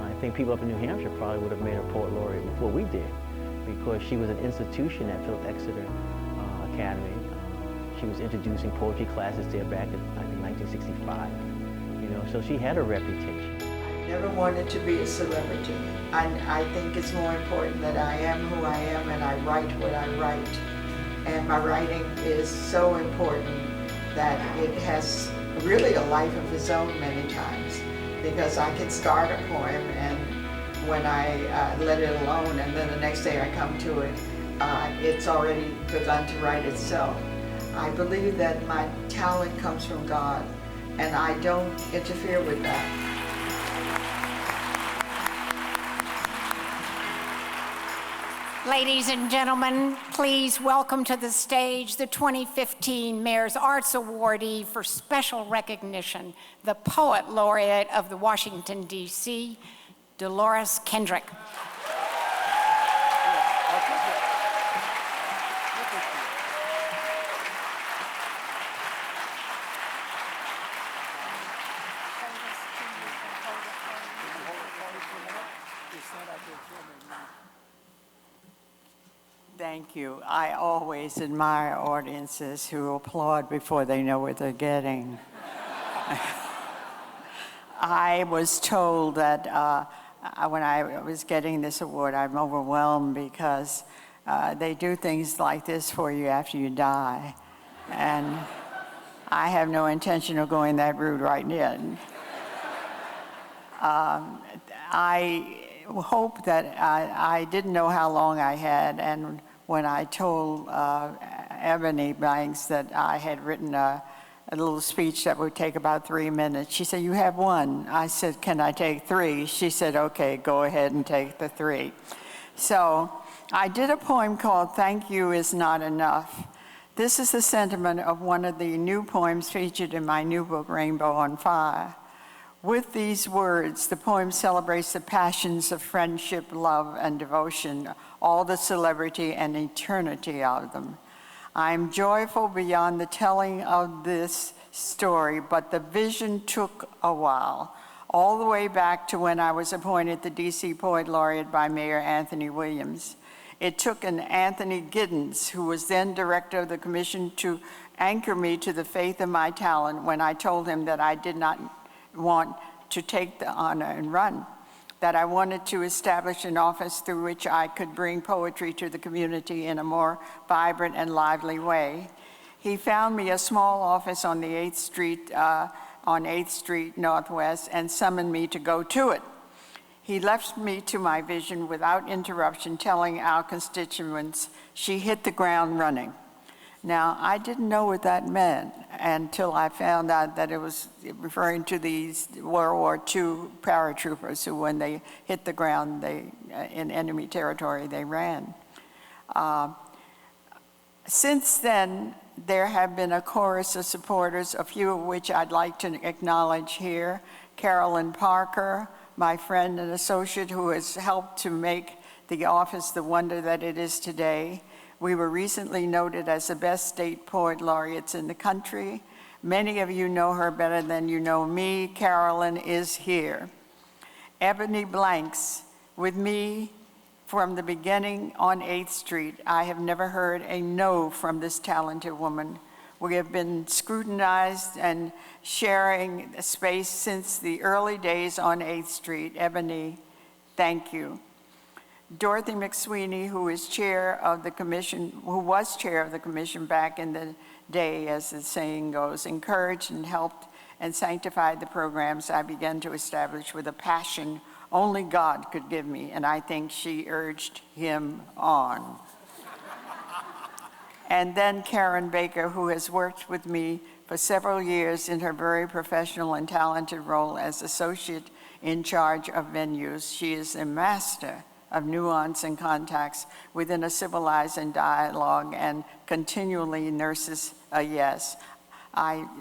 I think people up in New Hampshire probably would have made her poet laureate before we did, because she was an institution at Philip Exeter Academy. She was introducing poetry classes there back in, I think, 1965. So she had a reputation. I never wanted to be a celebrity. I think it's more important that I am who I am and I write what I write. And my writing is so important that it has really a life of its own many times, because I can start a poem and when I let it alone and then the next day I come to it, it's already begun to write itself. I believe that my talent comes from God, and I don't interfere with that. Ladies and gentlemen, please welcome to the stage the 2015 Mayor's Arts Awardee for special recognition, the Poet Laureate of the Washington, D.C., Dolores Kendrick. Thank you. I always admire audiences who applaud before they know what they're getting. I was told that when I was getting this award, I'm overwhelmed because they do things like this for you after you die. And I have no intention of going that route right in. I hope that I didn't know how long I had, and when I told Ebony Banks that I had written a little speech that would take about 3 minutes, she said, "You have one." I said, "Can I take 3?" She said, "Okay, go ahead and take the 3. So I did a poem called "Thank You Is Not Enough." This is the sentiment of one of the new poems featured in my new book, Rainbow on Fire. With these words, the poem celebrates the passions of friendship, love, and devotion, all the celebrity and eternity of them. I am joyful beyond the telling of this story, but the vision took a while, all the way back to when I was appointed the DC Poet Laureate by Mayor Anthony Williams. It took an Anthony Giddens, who was then director of the commission, to anchor me to the faith of my talent when I told him that I did not want to take the honor and run. that I wanted to establish an office through which I could bring poetry to the community in a more vibrant and lively way. He found me a small office on the 8th Street Northwest and summoned me to go to it. He left me to my vision without interruption, telling our constituents she hit the ground running. Now, I didn't know what that meant until I found out that it was referring to these World War II paratroopers who, when they hit the ground, in enemy territory, they ran. Since then, there have been a chorus of supporters, a few of which I'd like to acknowledge here. Carolyn Parker, my friend and associate who has helped to make the office the wonder that it is today. We were recently noted as the best state poet laureates in the country. Many of you know her better than you know me. Carolyn is here. Ebony Blanks, with me from the beginning on 8th Street. I have never heard a no from this talented woman. We have been scrutinized and sharing space since the early days on 8th Street. Ebony, thank you. Dorothy McSweeney, who was chair of the commission back in the day, as the saying goes, encouraged and helped and sanctified the programs I began to establish with a passion only God could give me, and I think she urged him on. And then Karen Baker, who has worked with me for several years in her very professional and talented role as associate in charge of venues. She is a master of nuance and contacts within a civilized and dialogue and continually nurses a yes.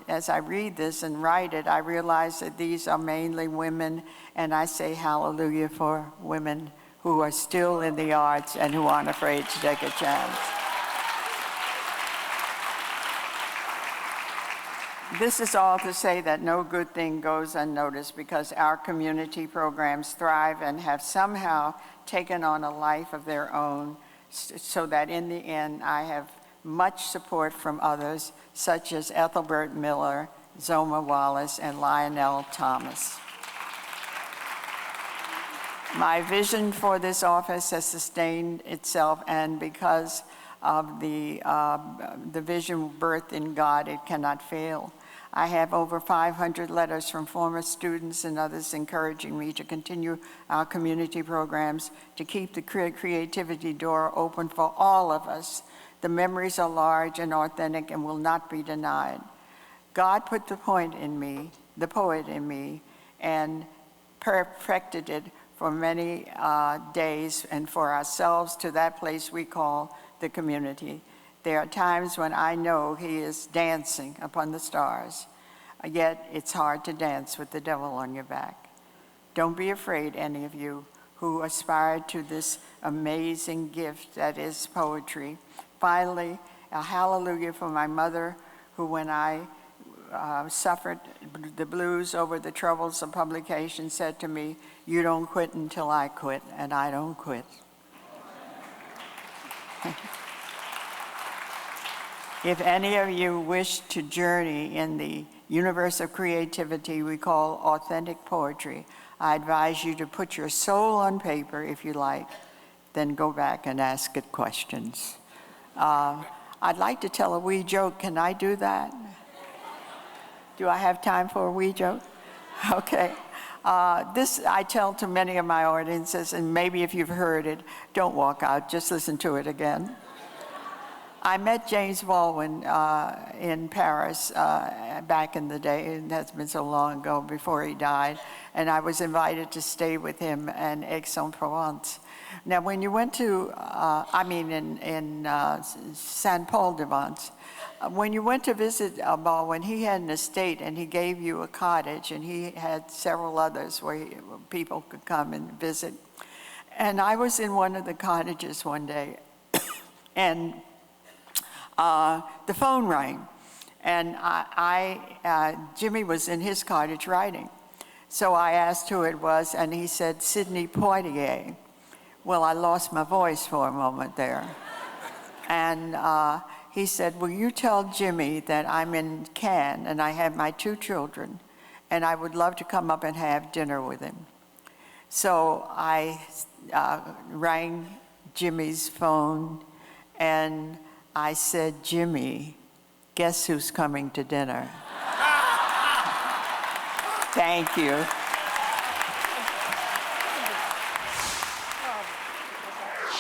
As I read this and write it, I realize that these are mainly women, and I say hallelujah for women who are still in the arts and who aren't afraid to take a chance. This is all to say that no good thing goes unnoticed, because our community programs thrive and have somehow taken on a life of their own, so that in the end I have much support from others, such as Ethelbert Miller, Zoma Wallace, and Lionel Thomas. My vision for this office has sustained itself, and because of the vision birthed in God, it cannot fail. I have over 500 letters from former students and others encouraging me to continue our community programs, to keep the creativity door open for all of us. The memories are large and authentic and will not be denied. God put the poet in me, and perfected it for many days, and for ourselves to that place we call the community. There are times when I know he is dancing upon the stars, yet it's hard to dance with the devil on your back. Don't be afraid, any of you who aspire to this amazing gift that is poetry. Finally, a hallelujah for my mother, who, when I suffered the blues over the troubles of publication, said to me, "You don't quit until I quit," and I don't quit. If any of you wish to journey in the universe of creativity we call authentic poetry, I advise you to put your soul on paper if you like, then go back and ask it questions. I'd like to tell a wee joke. Can I do that? Do I have time for a wee joke? Okay. This I tell to many of my audiences, and maybe if you've heard it, don't walk out, just listen to it again. I met James Baldwin in Paris back in the day, and that's been so long ago, before he died, and I was invited to stay with him in Aix-en-Provence. Now, when you went to, in Saint-Paul-de-Vence, when you went to visit Baldwin, he had an estate, and he gave you a cottage, and he had several others where people could come and visit. And I was in one of the cottages one day, and the phone rang, and Jimmy was in his cottage writing. So I asked who it was, and he said, "Sidney Poitier." Well, I lost my voice for a moment there. And he said, "Will you tell Jimmy that I'm in Cannes, and I have my 2 children, and I would love to come up and have dinner with him." So I rang Jimmy's phone and I said, Jimmy, guess who's coming to dinner? Thank you.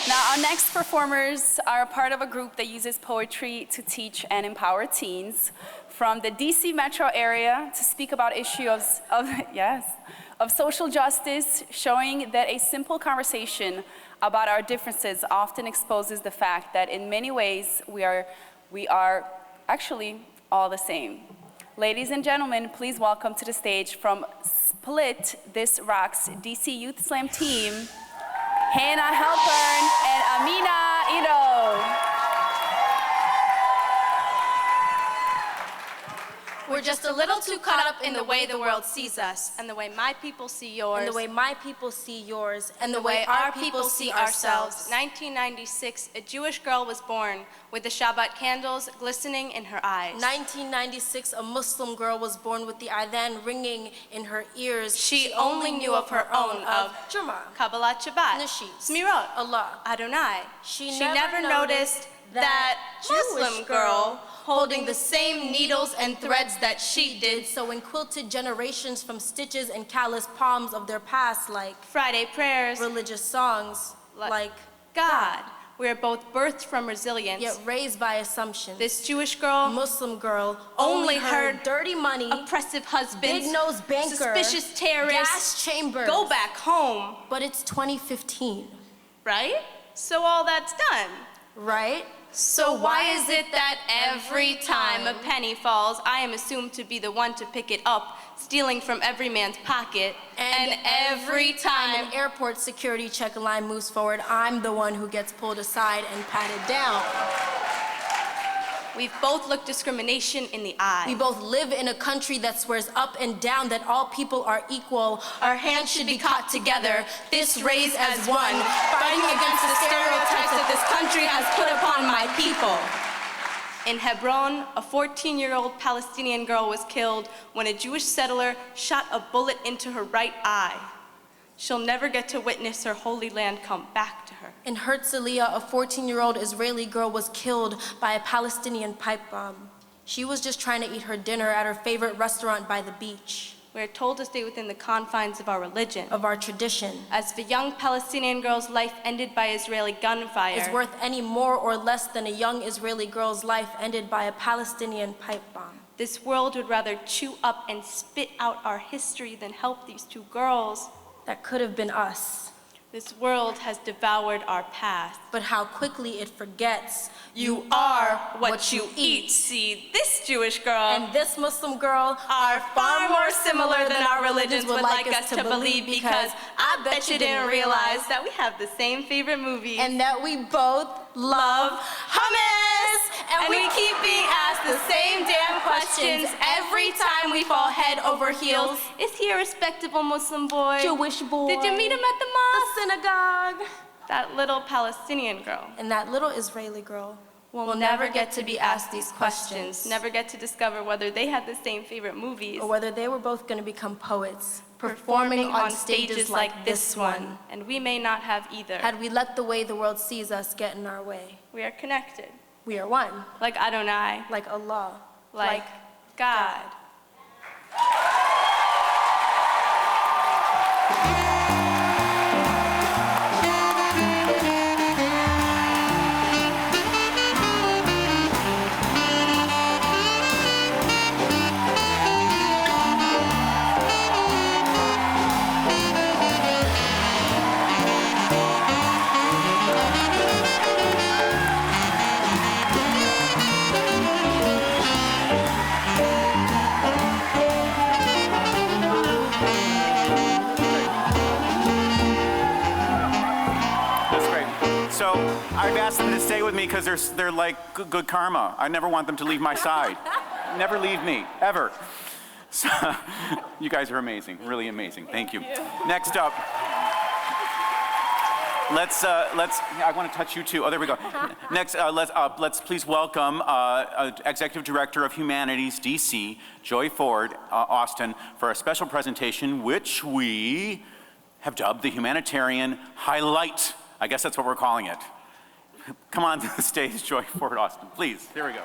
Now, our next performers are a part of a group that uses poetry to teach and empower teens from the DC metro area to speak about issues of social justice, showing that a simple conversation about our differences often exposes the fact that in many ways we are actually all the same. Ladies and gentlemen, please welcome to the stage from Split This Rocks DC Youth Slam team, Hannah Halpern and Amina Ito. We're just a little too caught up in the way the world sees us, And the way my people see yours. and the way my people see yours, and the way our people see ourselves. 1996, a Jewish girl was born with the Shabbat candles glistening in her eyes. 1996, a Muslim girl was born with the adhan ringing in her ears. She only knew of her own of Juma, Kabbalat Shabbat, Nashis, Smirot, Allah, Adonai. She never noticed that Muslim girl holding the same needles and threads that she did. So in quilted generations from stitches and calloused palms of their past, like Friday prayers, religious songs, like God. We are both birthed from resilience, yet raised by assumption. This Jewish girl, Muslim girl, only heard dirty money, oppressive husbands, big-nosed banker, suspicious terrorists, gas chambers. go back home. But it's 2015, right? So all that's done. right? So why is it that every time a penny falls, I am assumed to be the one to pick it up, stealing from every man's pocket, and every time an airport security check line moves forward, I'm the one who gets pulled aside and patted down? we've both looked discrimination in the eye. We both live in a country that swears up and down that all people are equal. Our hands should be caught together, this race as one, fighting against the stereotypes that this country has put upon my people. In Hebron, a 14-year-old Palestinian girl was killed when a Jewish settler shot a bullet into her right eye. She'll never get to witness her holy land come back to her. In Herzliya, a 14-year-old Israeli girl was killed by a Palestinian pipe bomb. She was just trying to eat her dinner at her favorite restaurant by the beach. We are told to stay within the confines of our religion, of our tradition. As the young Palestinian girl's life ended by Israeli gunfire is worth any more or less than a young Israeli girl's life ended by a Palestinian pipe bomb. This world would rather chew up and spit out our history than help these two girls. That could have been us. This world has devoured our past. But how quickly it forgets. You are what you eat. See, this Jewish girl and this Muslim girl are far more similar than our religions would like us to believe, because I bet you didn't realize that we have the same favorite movies. And that we both love hummus. And we keep being asked the same damn questions every time we fall head over heels. Is he a respectable Muslim boy? Jewish boy? Did you meet him at the mosque? The synagogue? That little Palestinian girl. And that little Israeli girl. We'll never get to be asked these questions, never get to discover whether they had the same favorite movies, or whether they were both going to become poets, performing on stages like this one. And we may not have either. Had we let the way the world sees us get in our way. We are connected. We are one. Like Adonai. Like Allah. Like God. So I've asked them to stay with me because they're like good karma. I never want them to leave my side. Never leave me, ever. So, you guys are amazing, really amazing. Thank you. Next up, I want to touch you too. Oh, there we go. Next, let's please welcome Executive Director of Humanities, DC, Joy Ford, Austin, for a special presentation, which we have dubbed the humanitarian highlight. I guess that's what we're calling it. Come on to the stage, Joy Ford Austin, please. Here we go.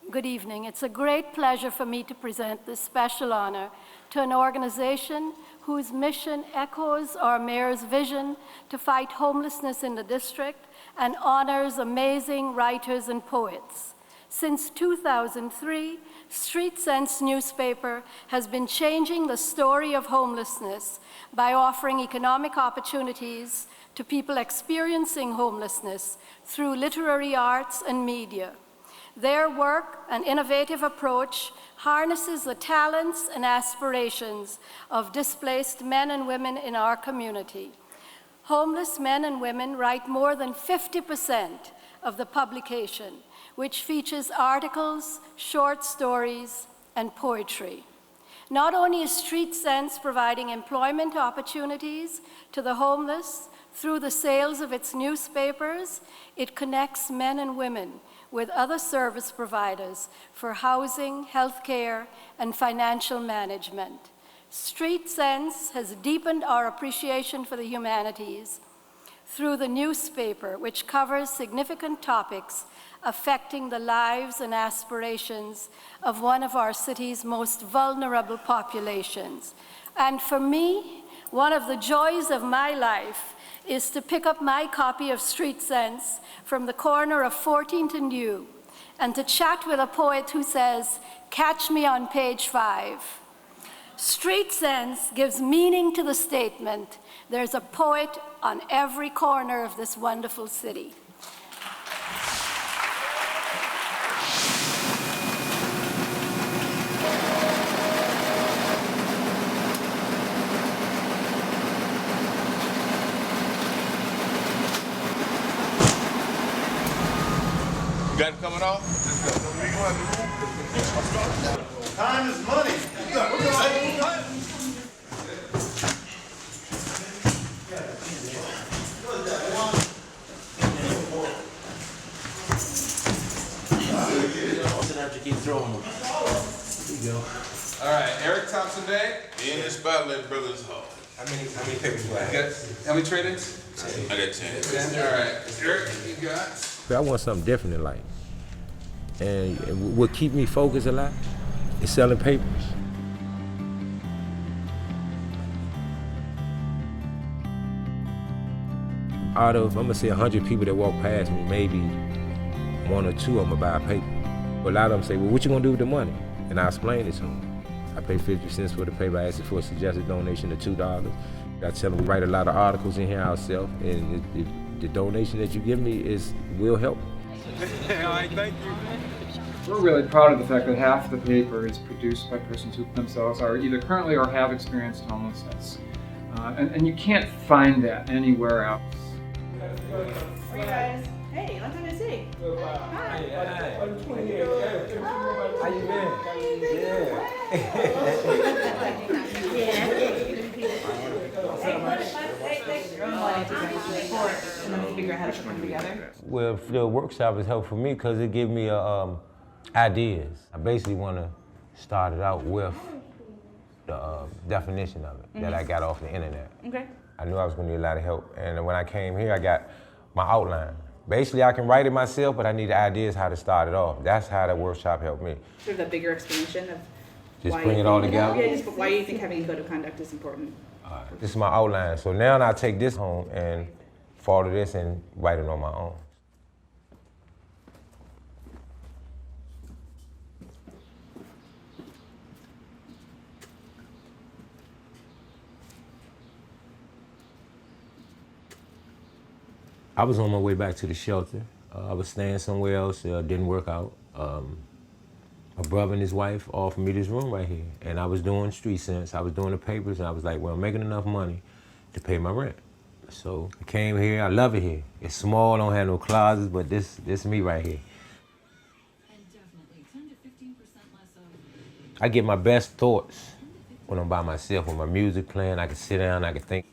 Good evening. It's a great pleasure for me to present this special honor to an organization whose mission echoes our mayor's vision to fight homelessness in the district and honors amazing writers and poets. Since 2003, Street Sense newspaper has been changing the story of homelessness by offering economic opportunities to people experiencing homelessness through literary arts and media. Their work and innovative approach harnesses the talents and aspirations of displaced men and women in our community. Homeless men and women write more than 50% of the publication, which features articles, short stories, and poetry. Not only is Street Sense providing employment opportunities to the homeless through the sales of its newspapers, it connects men and women with other service providers for housing, healthcare, and financial management. Street Sense has deepened our appreciation for the humanities through the newspaper, which covers significant topics affecting the lives and aspirations of one of our city's most vulnerable populations. And for me, one of the joys of my life is to pick up my copy of Street Sense from the corner of 14th and U and to chat with a poet who says, "Catch me on page 5. Street Sense gives meaning to the statement, there's a poet on every corner of this wonderful city. Got it coming off? Time is money. Have to keep throwing them. There you go. All right, Eric Thompson Day. In the Spotlight Brothers Hall. How many papers do I have? How many trade-ins? I got 10. All right, Eric, you got? I want something different in life. And what keep me focused a lot is selling papers. Out of, I'm gonna say 100 people that walk past me, maybe 1 or 2 of them will buy a paper. But a lot of them say, well, what you gonna do with the money? And I explain it to them. I pay 50 cents for the paper. I ask for a suggested donation of $2. I tell them we write a lot of articles in here ourselves, and the donation that you give me will help. All right, thank you. We're really proud of the fact that half the paper is produced by persons who themselves are either currently or have experienced homelessness. And you can't find that anywhere else. Hey guys. Hey, long time no see. Hi. How you Well, the workshop has helped for me because it gave me ideas. I basically want to start it out with the definition of it that I got off the internet. Okay. I knew I was going to need a lot of help, and when I came here, I got my outline. Basically, I can write it myself, but I need ideas how to start it off. That's how the workshop helped me. Sort of a bigger explanation of Just why bring you it all think- together? Yeah, just why you think having a code of conduct is important. This is my outline. So now I take this home and follow this and write it on my own. I was on my way back to the shelter. I was staying somewhere else, didn't work out. My brother and his wife offered me this room right here. And I was doing Street Sense, I was doing the papers, and I was like, well, I'm making enough money to pay my rent. So I came here, I love it here. It's small, don't have no closets, but this me right here. I get my best thoughts when I'm by myself, with my music playing, I can sit down, I can think.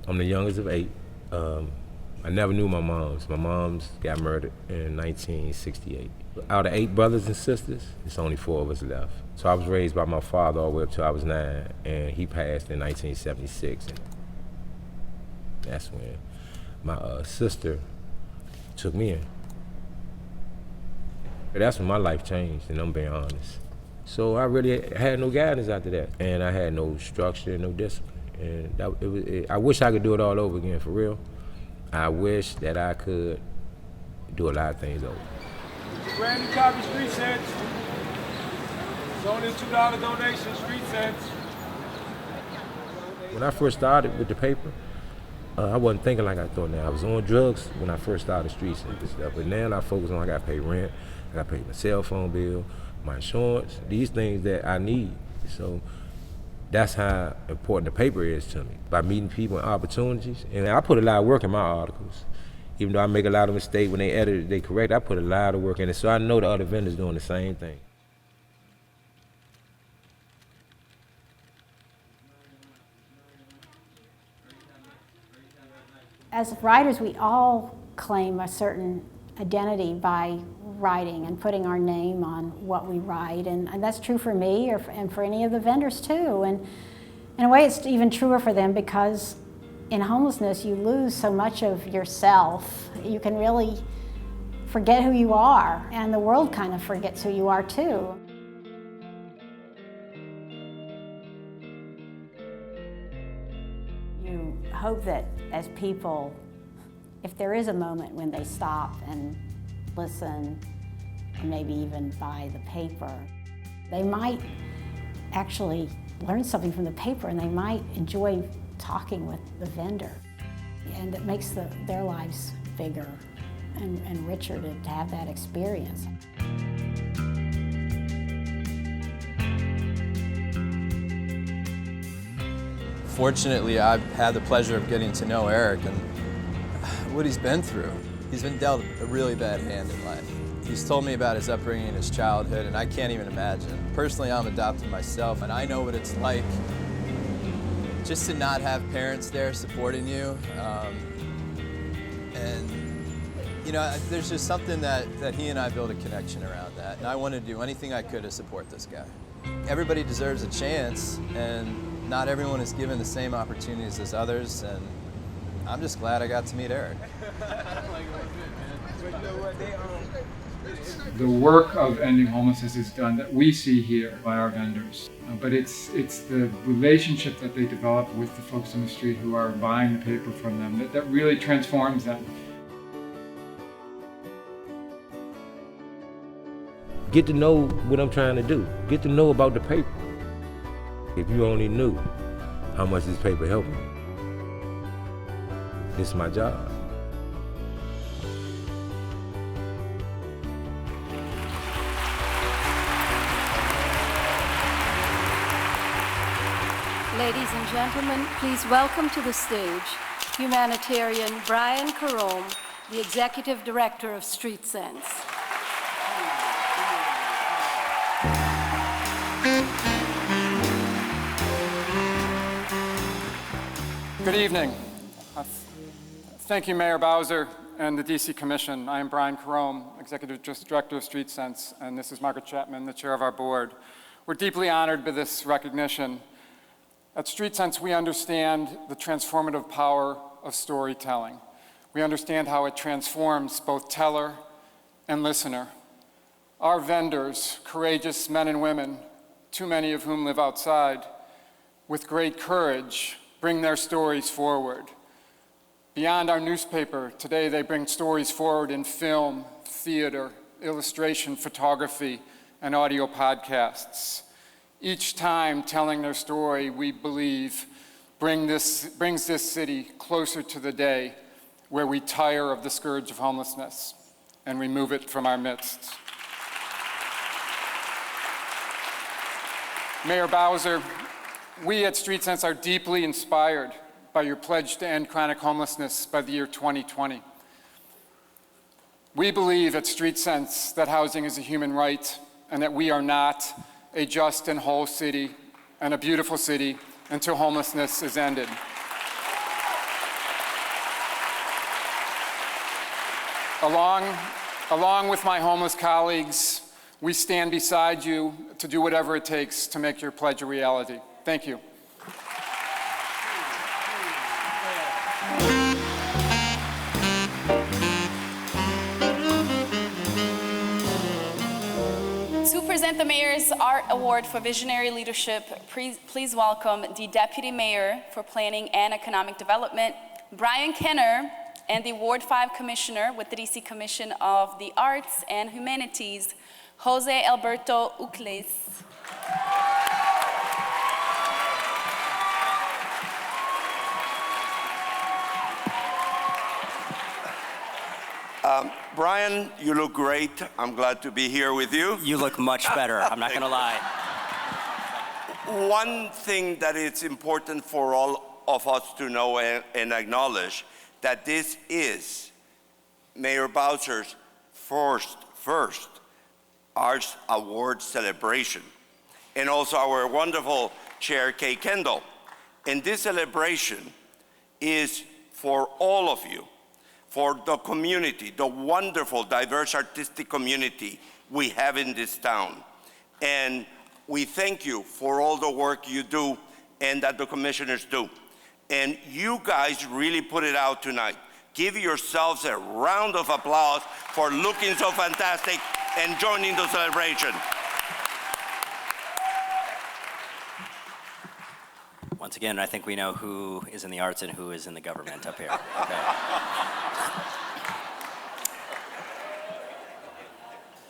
I'm the youngest of 8. I never knew my moms. My moms got murdered in 1968. Out of 8 brothers and sisters, it's only 4 of us left. So I was raised by my father all the way up till I was 9, and he passed in 1976. And that's when my sister took me in. That's when my life changed, and I'm being honest. So I really had no guidance after that, and I had no structure, no discipline. And I wish I could do it all over again, for real. I wish that I could do a lot of things over. Brand new copy, Street Sense. It's only a $2 donation, Street Sense. When I first started with the paper, I wasn't thinking like I thought now. I was on drugs when I first started Street Sense and stuff, but now I focus on I gotta pay rent, I gotta pay my cell phone bill, my insurance, these things that I need. So that's how important the paper is to me, by meeting people and opportunities. And I put a lot of work in my articles. Even though I make a lot of mistakes when they edit it, they correct, I put a lot of work in it. So I know the other vendors doing the same thing. As writers, we all claim a certain identity by writing and putting our name on what we write, and that's true for me and for any of the vendors too. And in a way, it's even truer for them because in homelessness, you lose so much of yourself. You can really forget who you are, and the world kind of forgets who you are too. You hope that as people, if there is a moment when they stop and listen and maybe even buy the paper, they might actually learn something from the paper and they might enjoy talking with the vendor. And it makes their lives bigger and richer to have that experience. Fortunately, I've had the pleasure of getting to know Eric and what he's been through. He's been dealt a really bad hand in life. He's told me about his upbringing, his childhood, and I can't even imagine. Personally, I'm adopted myself, and I know what it's like just to not have parents there supporting you. And, you know, there's just something that he and I built a connection around that, and I want to do anything I could to support this guy. Everybody deserves a chance, and not everyone is given the same opportunities as others, and I'm just glad I got to meet Eric. The work of ending homelessness is done that we see here by our vendors, but it's the relationship that they develop with the folks on the street who are buying the paper from them that really transforms them. Get to know what I'm trying to do. Get to know about the paper. If you only knew how much this paper helped me. This is my job. Ladies and gentlemen, please welcome to the stage humanitarian Brian Carome, the Executive Director of Street Sense. Good evening. Thank you, Mayor Bowser and the DC Commission. I am Brian Carome, Executive Director of Street Sense, and this is Margaret Chapman, the chair of our board. We're deeply honored by this recognition. At Street Sense, we understand the transformative power of storytelling. We understand how it transforms both teller and listener. Our vendors, courageous men and women, too many of whom live outside, with great courage, bring their stories forward. Beyond our newspaper, today they bring stories forward in film, theater, illustration, photography, and audio podcasts. Each time telling their story, we believe, brings this city closer to the day where we tire of the scourge of homelessness and remove it from our midst. Mayor Bowser, we at Street Sense are deeply inspired by your pledge to end chronic homelessness by the year 2020. We believe at Street Sense that housing is a human right and that we are not a just and whole city and a beautiful city until homelessness is ended. Along with my homeless colleagues, we stand beside you to do whatever it takes to make your pledge a reality. Thank you. To present the Mayor's Art Award for Visionary Leadership, please welcome the Deputy Mayor for Planning and Economic Development, Brian Kenner, and the Ward 5 Commissioner with the DC Commission of the Arts and Humanities, Jose Alberto Ucles. Brian, you look great. I'm glad to be here with you. You look much better, I'm not gonna lie. One thing that is important for all of us to know and acknowledge, that this is Mayor Bowser's first Arts Award celebration, and also our wonderful Chair Kay Kendall. And this celebration is for all of you, for the community, the wonderful, diverse artistic community we have in this town. And we thank you for all the work you do and that the commissioners do. And you guys really put it out tonight. Give yourselves a round of applause for looking so fantastic and joining the celebration. Once again, I think we know who is in the arts and who is in the government up here. Okay.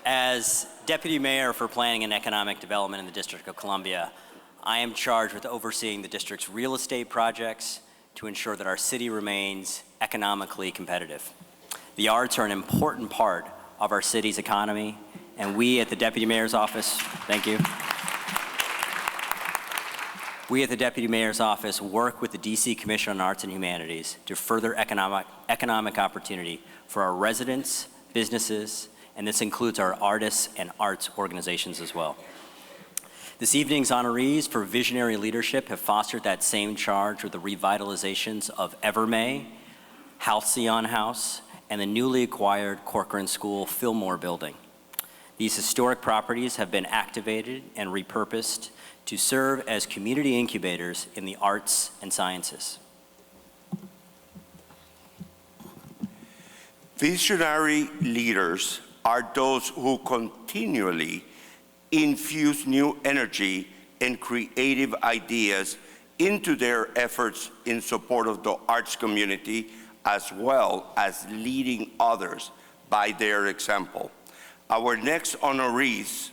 As Deputy Mayor for Planning and Economic Development in the District of Columbia, I am charged with overseeing the district's real estate projects to ensure that our city remains economically competitive. The arts are an important part of our city's economy, and we at the Deputy Mayor's Office, thank you. We at the Deputy Mayor's Office work with the DC Commission on Arts and Humanities to further economic opportunity for our residents, businesses, and this includes our artists and arts organizations as well. This evening's honorees for visionary leadership have fostered that same charge with the revitalizations of Evermay, Halcyon House, and the newly acquired Corcoran School Fillmore building. These historic properties have been activated and repurposed to serve as community incubators in the arts and sciences. Visionary leaders are those who continually infuse new energy and creative ideas into their efforts in support of the arts community, as well as leading others by their example. Our next honorees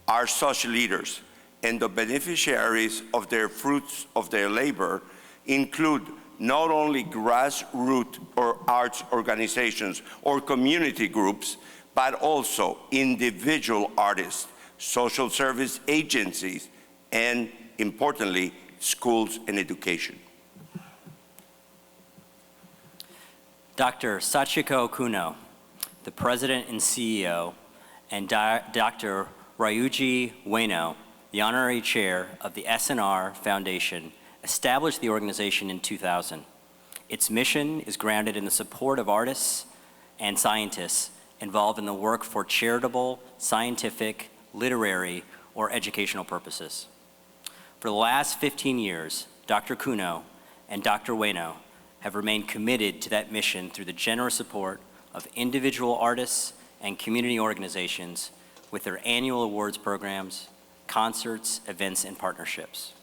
are such leaders, and the beneficiaries of their fruits of their labor include not only grassroots or arts organizations or community groups, but also individual artists, social service agencies, and importantly, schools and education. Dr. Sachiko Kuno, the President and CEO, and Dr. Ryuji Ueno, the Honorary Chair of the S&R Foundation, established the organization in 2000. Its mission is grounded in the support of artists and scientists involved in the work for charitable, scientific, literary, or educational purposes. For the last 15 years, Dr. Kuno and Dr. Ueno have remained committed to that mission through the generous support of individual artists and community organizations with their annual awards programs, concerts, events, and partnerships.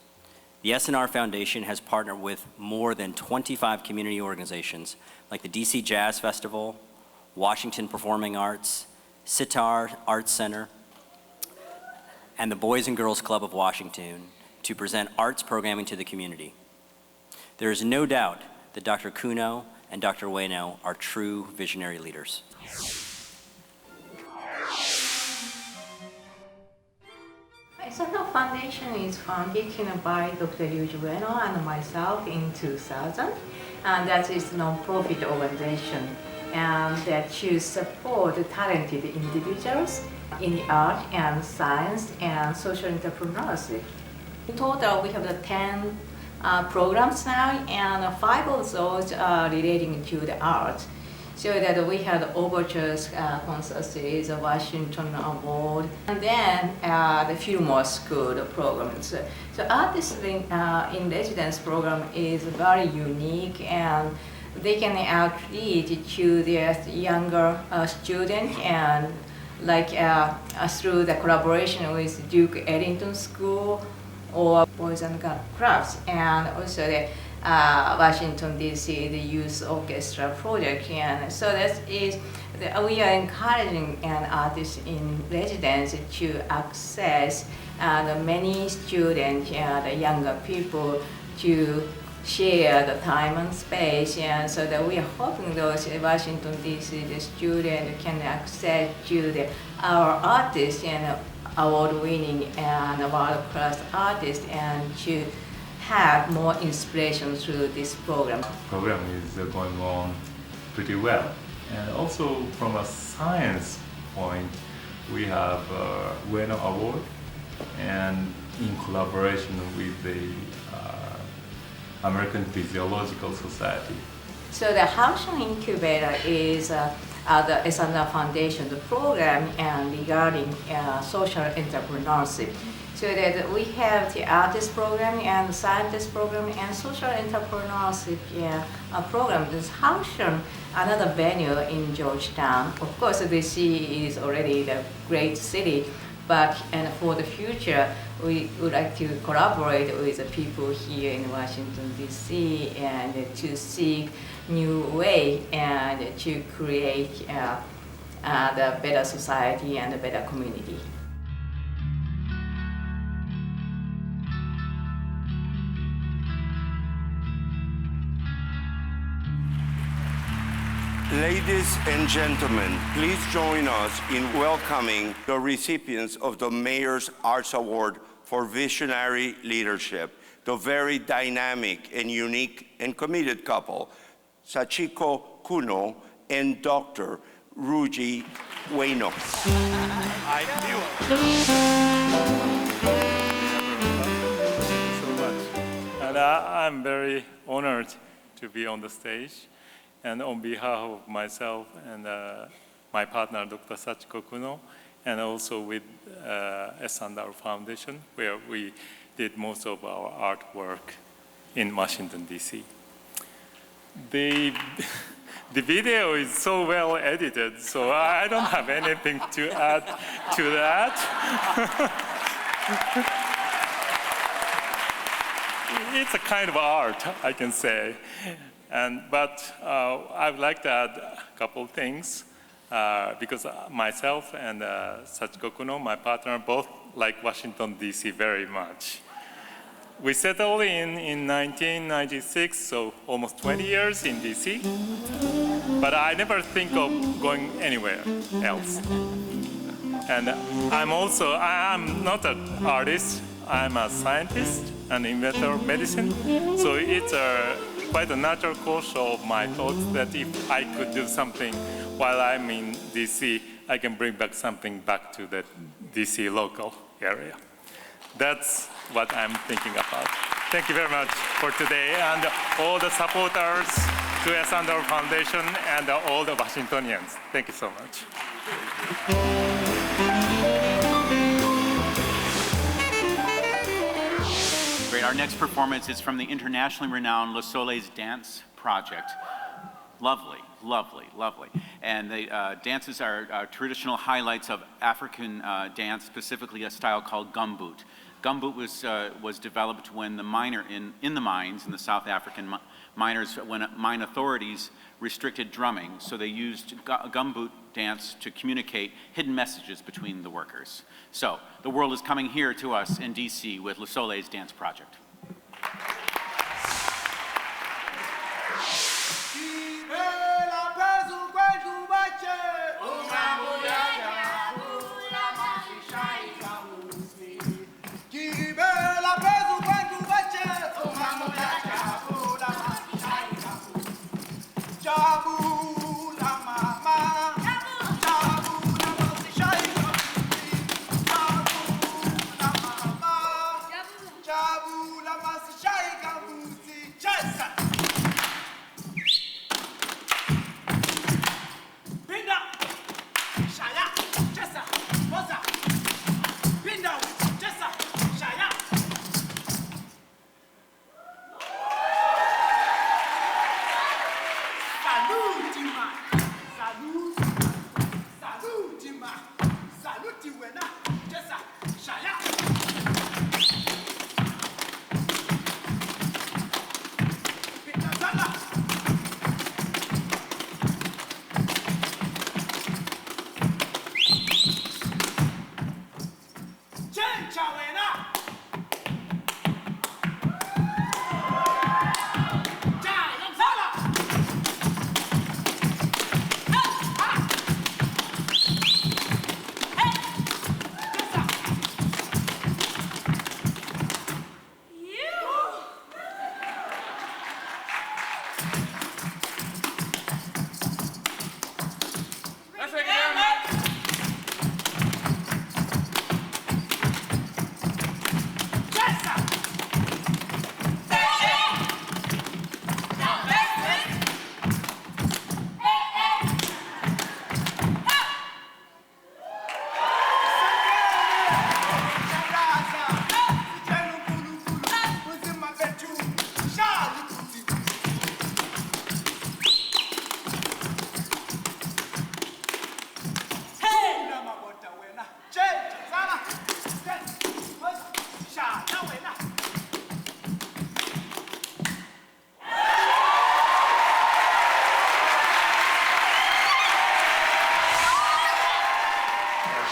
The S&R Foundation has partnered with more than 25 community organizations like the DC Jazz Festival, Washington Performing Arts, Sitar Arts Center, and the Boys and Girls Club of Washington to present arts programming to the community. There is no doubt that Dr. Kuno and Dr. Ueno are true visionary leaders. S&R Foundation is founded by Dr. Ryuji Ueno and myself in 2000, and that is a non-profit organization, and that to support talented individuals in the art and science and social entrepreneurship. In total, we have 10 programs now, and 5 of those are relating to the art. So that we had overtures concert series, a Washington Award, and then the Fillmore School program. So artists in residence program is very unique, and they can outreach to their younger students, and like through the collaboration with Duke Ellington School or Boys and Girls Clubs, and also the Washington D.C. the Youth Orchestra project. And so we are encouraging artists in residence to access the many students and the younger people to share the time and space, and so that we are hoping those Washington D.C. the students can access to our artists and award-winning and world-class artists, and to have more inspiration through this program. Program is going on pretty well, and also from a science point, we have a Ueno Award, and in collaboration with the American Physiological Society. So the Housing Incubator is the S&R Foundation, the program regarding social entrepreneurship. So that we have the artist program and scientist program and social entrepreneurship program. This Housing, another venue in Georgetown. Of course, DC is already the great city, but for the future, we would like to collaborate with the people here in Washington, D.C. and to seek new way and to create the better society and a better community. Ladies and gentlemen, please join us in welcoming the recipients of the Mayor's Arts Award for Visionary Leadership, the very dynamic and unique and committed couple, Sachiko Kuno and Dr. Ryuji Ueno. Thank you so much. And I'm very honored to be on the stage. And on behalf of myself and my partner, Dr. Sachiko Kuno, and also with S&R Foundation, where we did most of our artwork in Washington, D.C. The video is so well edited, so I don't have anything to add to that. It's a kind of art, I can say. But I would like to add a couple of things because myself and Sachiko Kuno, my partner, both like Washington, D.C. very much. We settled in 1996, so almost 20 years in D.C. But I never think of going anywhere else. And I'm not an artist, I'm a scientist, an inventor of medicine. So it's quite a natural course of my thoughts that if I could do something while I'm in DC, I can bring back something back to the DC local area. That's what I'm thinking about. Thank you very much for today, and all the supporters to S&R Foundation and all the Washingtonians. Thank you so much. Great. Our next performance is from the internationally renowned Le Soleil's Dance Project. Lovely, lovely, lovely. And the dances are traditional highlights of African dance, specifically a style called gumboot. Gumboot was developed when the in the mines, in the South African miners, when mine authorities restricted drumming, so they used gumboot dance to communicate hidden messages between the workers. So the world is coming here to us in DC with Le Soleil's Dance Project. Jabu la masi shai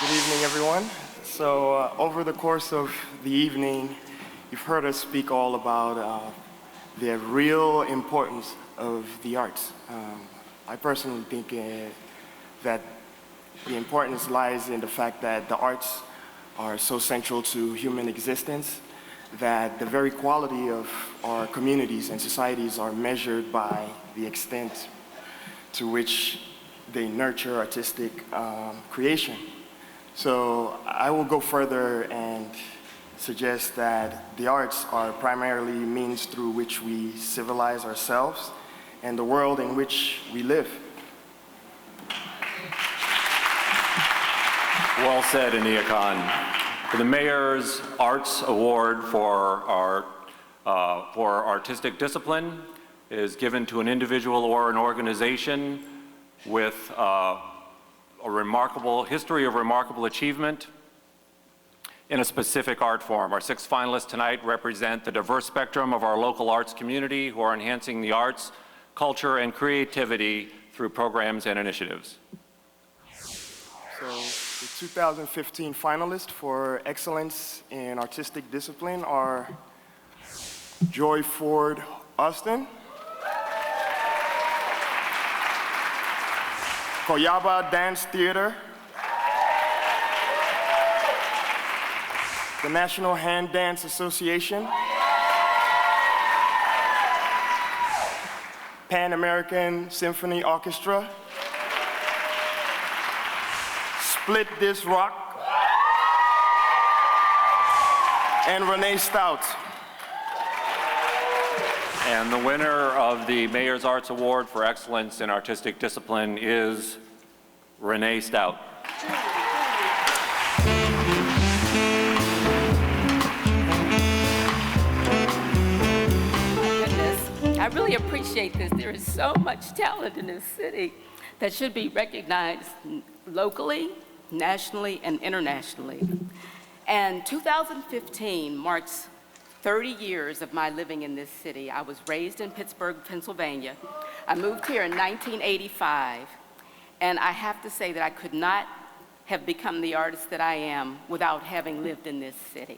Good evening, everyone. So over the course of the evening, you've heard us speak all about the real importance of the arts. I personally think that the importance lies in the fact that the arts are so central to human existence that the very quality of our communities and societies are measured by the extent to which they nurture artistic creation. So I will go further and suggest that the arts are primarily means through which we civilize ourselves and the world in which we live. Well said, Ania Khan. The Mayor's Arts Award for artistic discipline is given to an individual or an organization with a remarkable history of remarkable achievement in a specific art form. Our 6 finalists tonight represent the diverse spectrum of our local arts community who are enhancing the arts, culture, and creativity through programs and initiatives. So the 2015 finalists for excellence in artistic discipline are Joy Ford Austin, Koyaba Dance Theater, the National Hand Dance Association, Pan American Symphony Orchestra, Split This Rock, and Renee Stout. And the winner of the Mayor's Arts Award for Excellence in Artistic Discipline is Renee Stout. Goodness, I really appreciate this. There is so much talent in this city that should be recognized locally, nationally, and internationally. And 2015 marks 30 years of my living in this city. I was raised in Pittsburgh, Pennsylvania. I moved here in 1985, and I have to say that I could not have become the artist that I am without having lived in this city.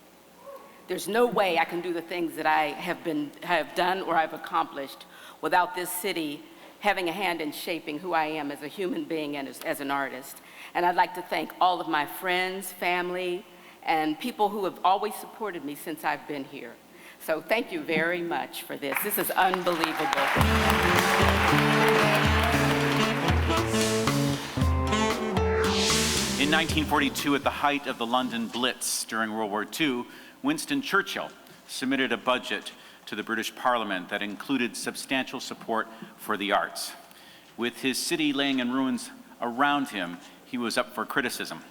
There's no way I can do the things that I have done or I've accomplished without this city having a hand in shaping who I am as a human being and as an artist. And I'd like to thank all of my friends, family, and people who have always supported me since I've been here. So thank you very much for this. This is unbelievable. In 1942, at the height of the London Blitz during World War II, Winston Churchill submitted a budget to the British Parliament that included substantial support for the arts. With his city laying in ruins around him, he was up for criticism.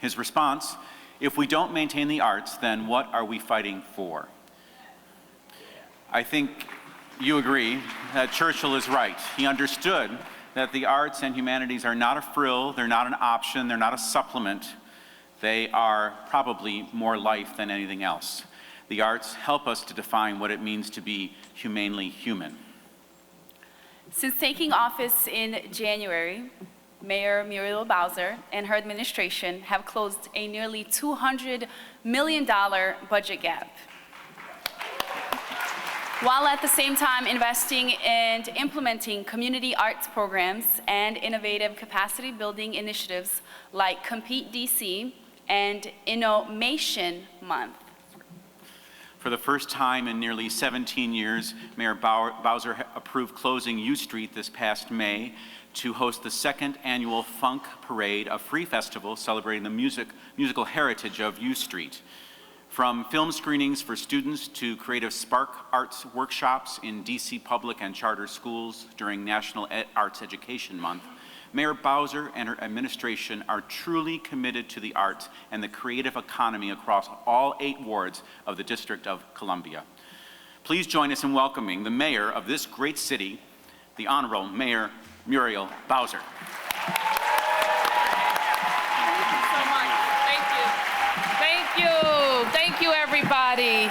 His response: if we don't maintain the arts, then what are we fighting for? I think you agree that Churchill is right. He understood that the arts and humanities are not a frill, they're not an option, they're not a supplement. They are probably more life than anything else. The arts help us to define what it means to be humanely human. Since taking office in January, Mayor Muriel Bowser and her administration have closed a nearly $200 million budget gap, while at the same time investing and implementing community arts programs and innovative capacity building initiatives like Compete DC and Innovation Month. For the first time in nearly 17 years, Mayor Bowser approved closing U Street this past May to host the second annual Funk Parade, a free festival celebrating the musical heritage of U Street. From film screenings for students to creative spark arts workshops in DC public and charter schools during National Arts Education Month, Mayor Bowser and her administration are truly committed to the arts and the creative economy across all 8 wards of the District of Columbia. Please join us in welcoming the mayor of this great city, the Honorable Mayor Muriel Bowser. Thank you, everybody.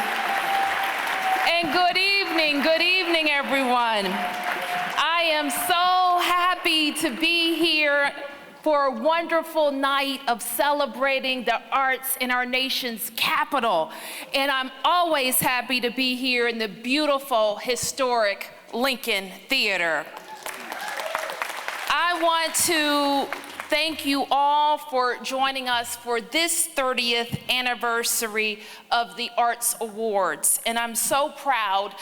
And good evening, everyone. I am so happy to be here for a wonderful night of celebrating the arts in our nation's capital. And I'm always happy to be here in the beautiful, historic Lincoln Theater. I want to thank you all for joining us for this 30th anniversary of the Arts Awards. And I'm so proud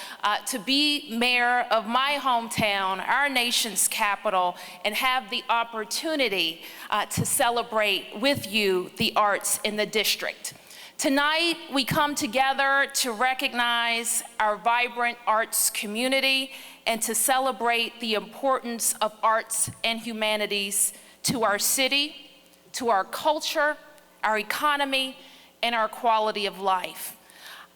to be mayor of my hometown, our nation's capital, and have the opportunity to celebrate with you the arts in the district. Tonight, we come together to recognize our vibrant arts community and to celebrate the importance of arts and humanities to our city, to our culture, our economy, and our quality of life.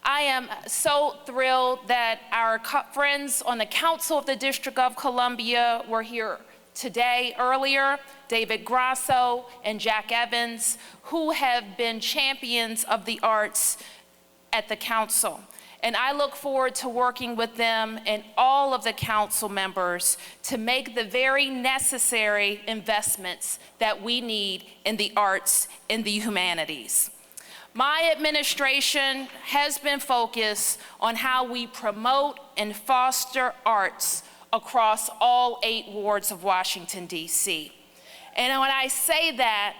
I am so thrilled that our friends on the Council of the District of Columbia were here today earlier, David Grasso and Jack Evans, who have been champions of the arts at the council. And I look forward to working with them and all of the council members to make the very necessary investments that we need in the arts and the humanities. My administration has been focused on how we promote and foster arts across all 8 wards of Washington, D.C. And when I say that,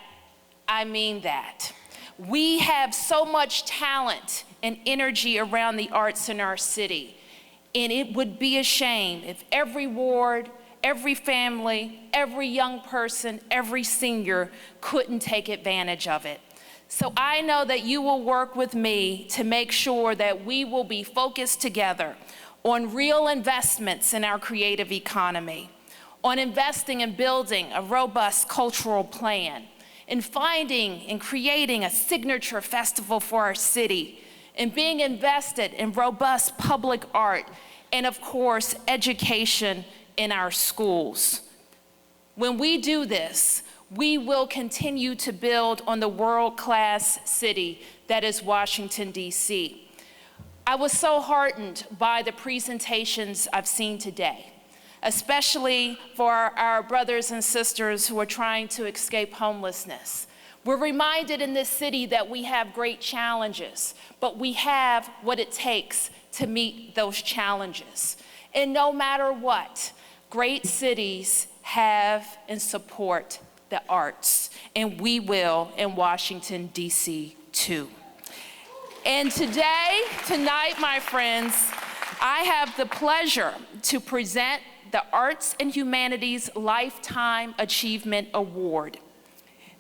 I mean that. We have so much talent and energy around the arts in our city. And it would be a shame if every ward, every family, every young person, every senior couldn't take advantage of it. So I know that you will work with me to make sure that we will be focused together on real investments in our creative economy, on investing in building a robust cultural plan, in finding and creating a signature festival for our city, and being invested in robust public art, and of course, education in our schools. When we do this, we will continue to build on the world-class city that is Washington, D.C. I was so heartened by the presentations I've seen today, especially for our brothers and sisters who are trying to escape homelessness. We're reminded in this city that we have great challenges, but we have what it takes to meet those challenges. And no matter what, great cities have and support the arts, and we will in Washington, D.C. too. And tonight, my friends, I have the pleasure to present the Arts and Humanities Lifetime Achievement Award.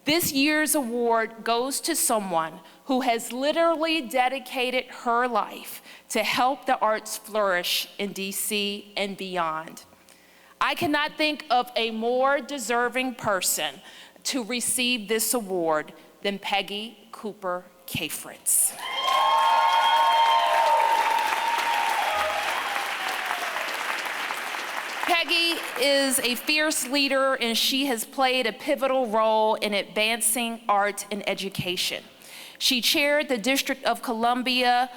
This year's award goes to someone who has literally dedicated her life to help the arts flourish in DC and beyond. I cannot think of a more deserving person to receive this award than Peggy Cooper Kafritz. Peggy is a fierce leader, and she has played a pivotal role in advancing art and education. She chaired the District of Columbia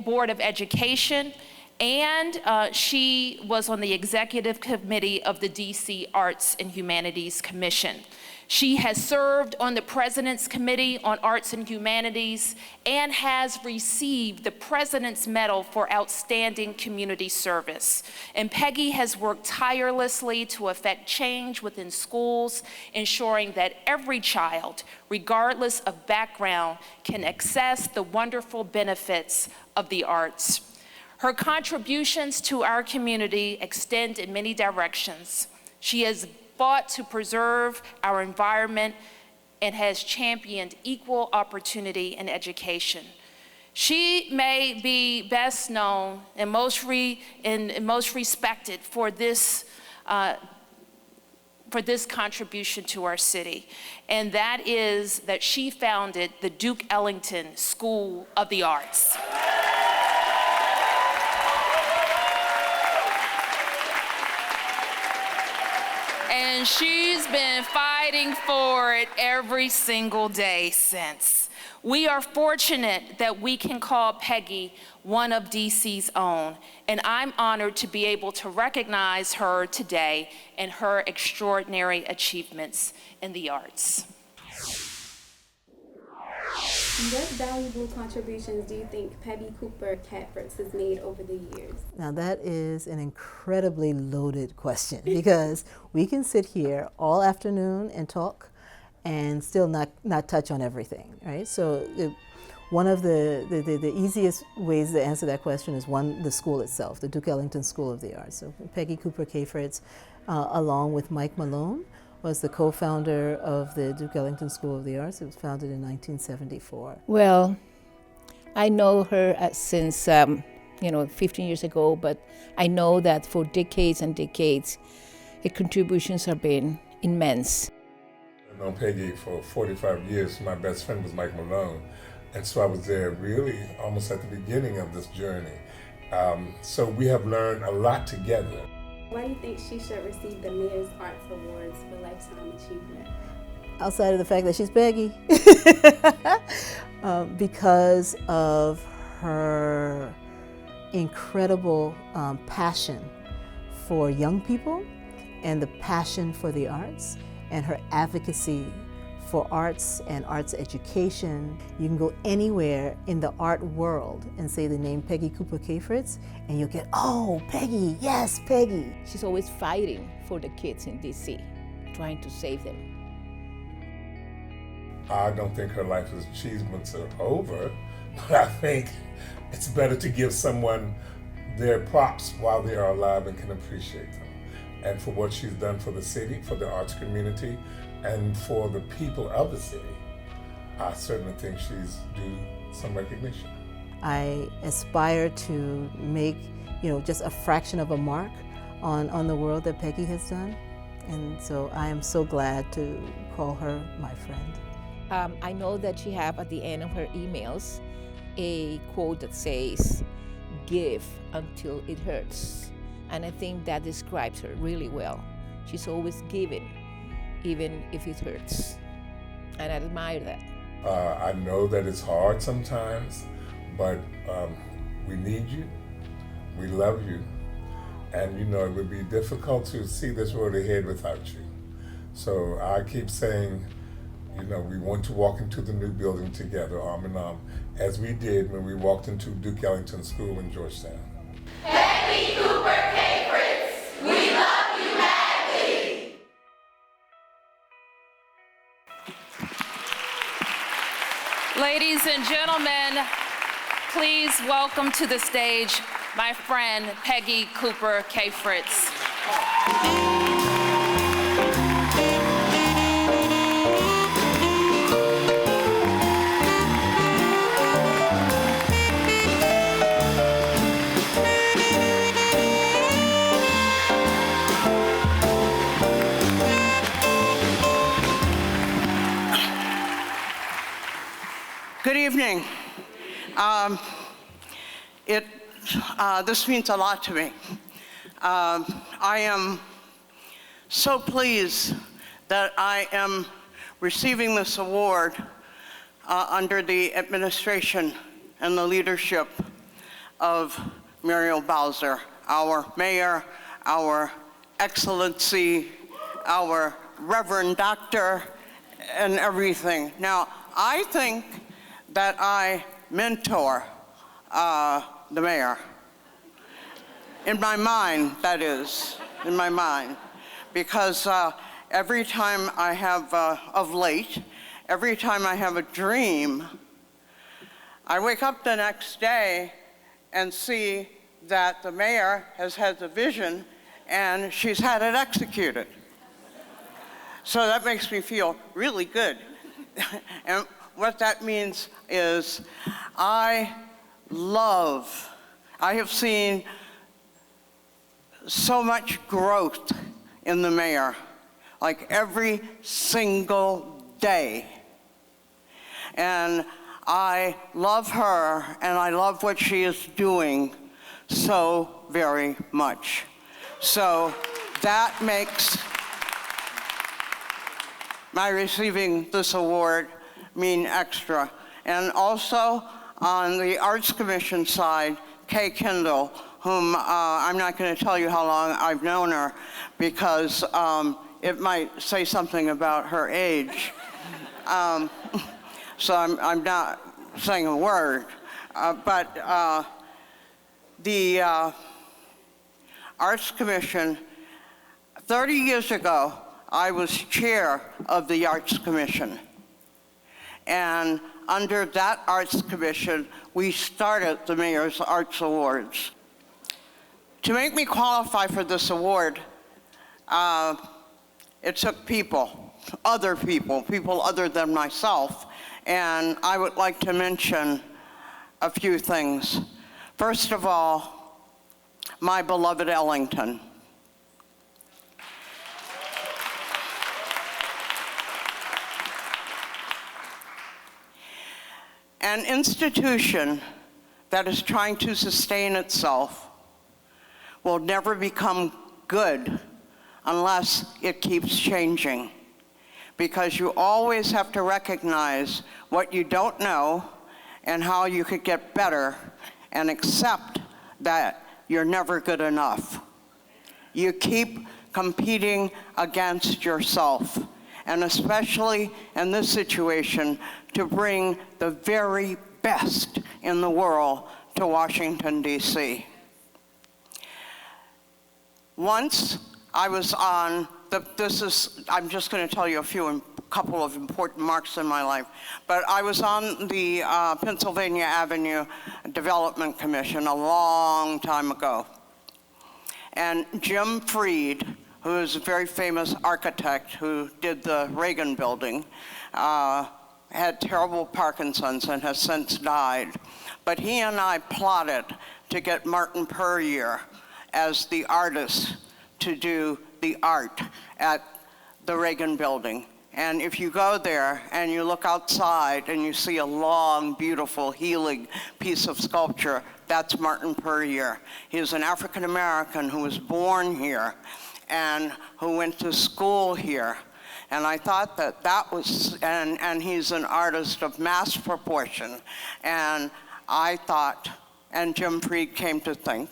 Board of Education, and she was on the executive committee of the DC Arts and Humanities Commission. She has served on the President's Committee on Arts and Humanities and has received the President's Medal for Outstanding Community Service. And Peggy has worked tirelessly to effect change within schools, ensuring that every child, regardless of background, can access the wonderful benefits of the arts. Her contributions to our community extend in many directions. She has fought to preserve our environment and has championed equal opportunity in education. She may be best known and most respected for this contribution to our city, and that is that she founded the Duke Ellington School of the Arts. And she's been fighting for it every single day since. We are fortunate that we can call Peggy one of DC's own, and I'm honored to be able to recognize her today and her extraordinary achievements in the arts. What valuable contributions do you think Peggy Cooper Catfritz has made over the years? Now that is an incredibly loaded question because we can sit here all afternoon and talk and still not touch on everything, right? So one of the easiest ways to answer that question is the school itself, the Duke Ellington School of the Arts. So Peggy Cooper Catfritz, along with Mike Malone, was the co-founder of the Duke Ellington School of the Arts. It was founded in 1974. Well, I know her since 15 years ago, but I know that for decades and decades, her contributions have been immense. I've known Peggy for 45 years. My best friend was Mike Malone, and so I was there really almost at the beginning of this journey. So we have learned a lot together. Why do you think she should receive the Mayor's Arts Awards for Lifetime Achievement? Outside of the fact that she's Peggy, because of her incredible passion for young people and the passion for the arts and her advocacy for arts and arts education. You can go anywhere in the art world and say the name Peggy Cooper Catfritz and you'll get, oh, Peggy, yes, Peggy. She's always fighting for the kids in DC, trying to save them. I don't think her life achievements are over, but I think it's better to give someone their props while they are alive and can appreciate them. And for what she's done for the city, for the arts community, and for the people of the city, I certainly think she's due some recognition. I aspire to make, just a fraction of a mark on the world that Peggy has done. And so I am so glad to call her my friend. I know that she have at the end of her emails a quote that says, "Give until it hurts." And I think that describes her really well. She's always giving, even if it hurts. And I admire that. I know that it's hard sometimes, but we need you, we love you, and it would be difficult to see this road ahead without you. So I keep saying, we want to walk into the new building together, arm in arm, as we did when we walked into Duke Ellington School in Georgetown. Peggy Cooper Catfritz, we love you madly. Ladies and gentlemen, please welcome to the stage my friend Peggy Cooper Catfritz. Good evening. This means a lot to me. I am so pleased that I am receiving this award under the administration and the leadership of Muriel Bowser, our mayor, our excellency, our Reverend Doctor, and everything. Now, I think that I mentor the mayor. In my mind, that is, in my mind. Because every time I have, of late, every time I have a dream, I wake up the next day and see that the mayor has had the vision and she's had it executed. So that makes me feel really good. And what that means is I have seen so much growth in the mayor, like every single day. And I love her and I love what she is doing so very much. So that makes my receiving this award mean extra. And also on the Arts Commission side, Kay Kendall, whom I'm not going to tell you how long I've known her because it might say something about her age. So I'm not saying a word. But the Arts Commission, 30 years ago, I was chair of the Arts Commission. And under that Arts Commission, we started the Mayor's Arts Awards. To make me qualify for this award, it took people other than myself. And I would like to mention a few things. First of all, my beloved Ellington. An institution that is trying to sustain itself will never become good unless it keeps changing. Because you always have to recognize what you don't know and how you could get better and accept that you're never good enough. You keep competing against yourself, and especially in this situation, to bring the very best in the world to Washington, D.C. Once I was on, I'm just going to tell you a couple of important marks in my life, but I was on the Pennsylvania Avenue Development Commission a long time ago. And Jim Freed, who is a very famous architect who did the Reagan building, had terrible Parkinson's and has since died. But he and I plotted to get Martin Puryear as the artist to do the art at the Reagan building. And if you go there and you look outside and you see a long, beautiful, healing piece of sculpture, that's Martin Puryear. He is an African American who was born here and who went to school here. And I thought that was, and he's an artist of mass proportion. And I thought, and Jim Freed came to think,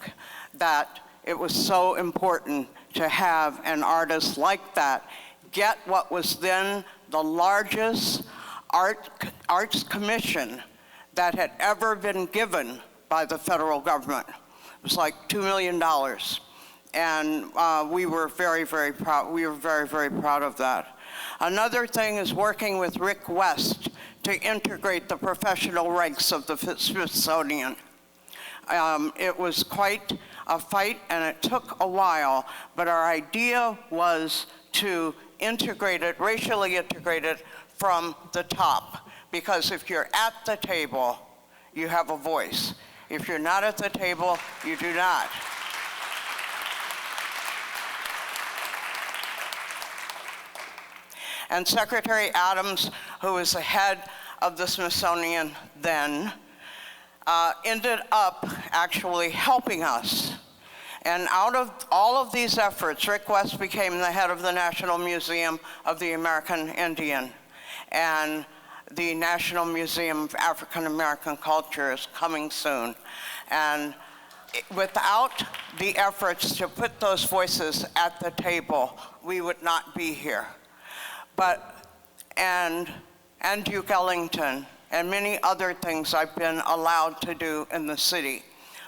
that it was so important to have an artist like that get what was then the largest arts commission that had ever been given by the federal government. It was like $2 million. And we were very, very proud. We were very, very proud of that. Another thing is working with Rick West to integrate the professional ranks of the Smithsonian. It was quite a fight and it took a while, but our idea was to integrate it, racially integrate it from the top. Because if you're at the table, you have a voice. If you're not at the table, you do not. And Secretary Adams, who was the head of the Smithsonian then, ended up actually helping us. And out of all of these efforts, Rick West became the head of the National Museum of the American Indian. And the National Museum of African American Culture is coming soon. And without the efforts to put those voices at the table, we would not be here. And Duke Ellington, and many other things I've been allowed to do in the city.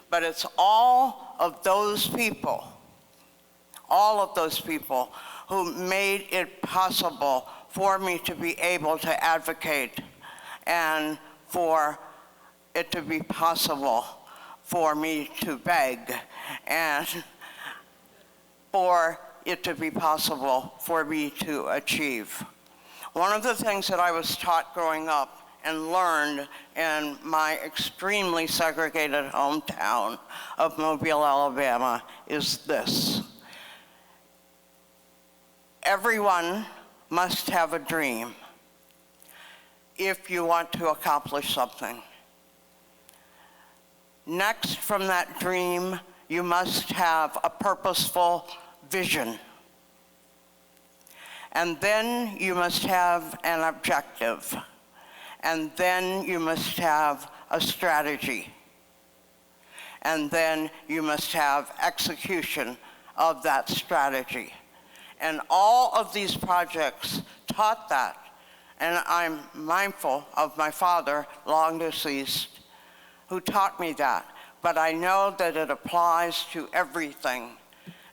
But it's all of those people who made it possible for me to be able to advocate and for it to be possible for me to beg and for it to be possible for me to achieve. One of the things that I was taught growing up and learned in my extremely segregated hometown of Mobile, Alabama, is this. Everyone must have a dream if you want to accomplish something. Next from that dream, you must have a purposeful vision. And then you must have an objective. And then you must have a strategy. And then you must have execution of that strategy. And all of these projects taught that. And I'm mindful of my father, long deceased, who taught me that. But I know that it applies to everything.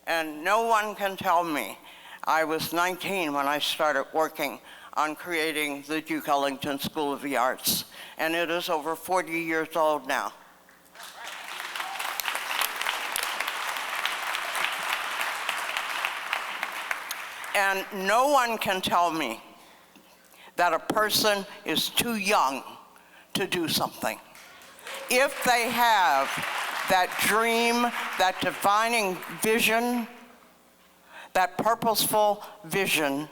And no one can tell me. I was 19 when I started working on creating the Duke Ellington School of the Arts. And it is over 40 years old now. And no one can tell me that a person is too young to do something. If they have that dream, that defining vision, that purposeful vision,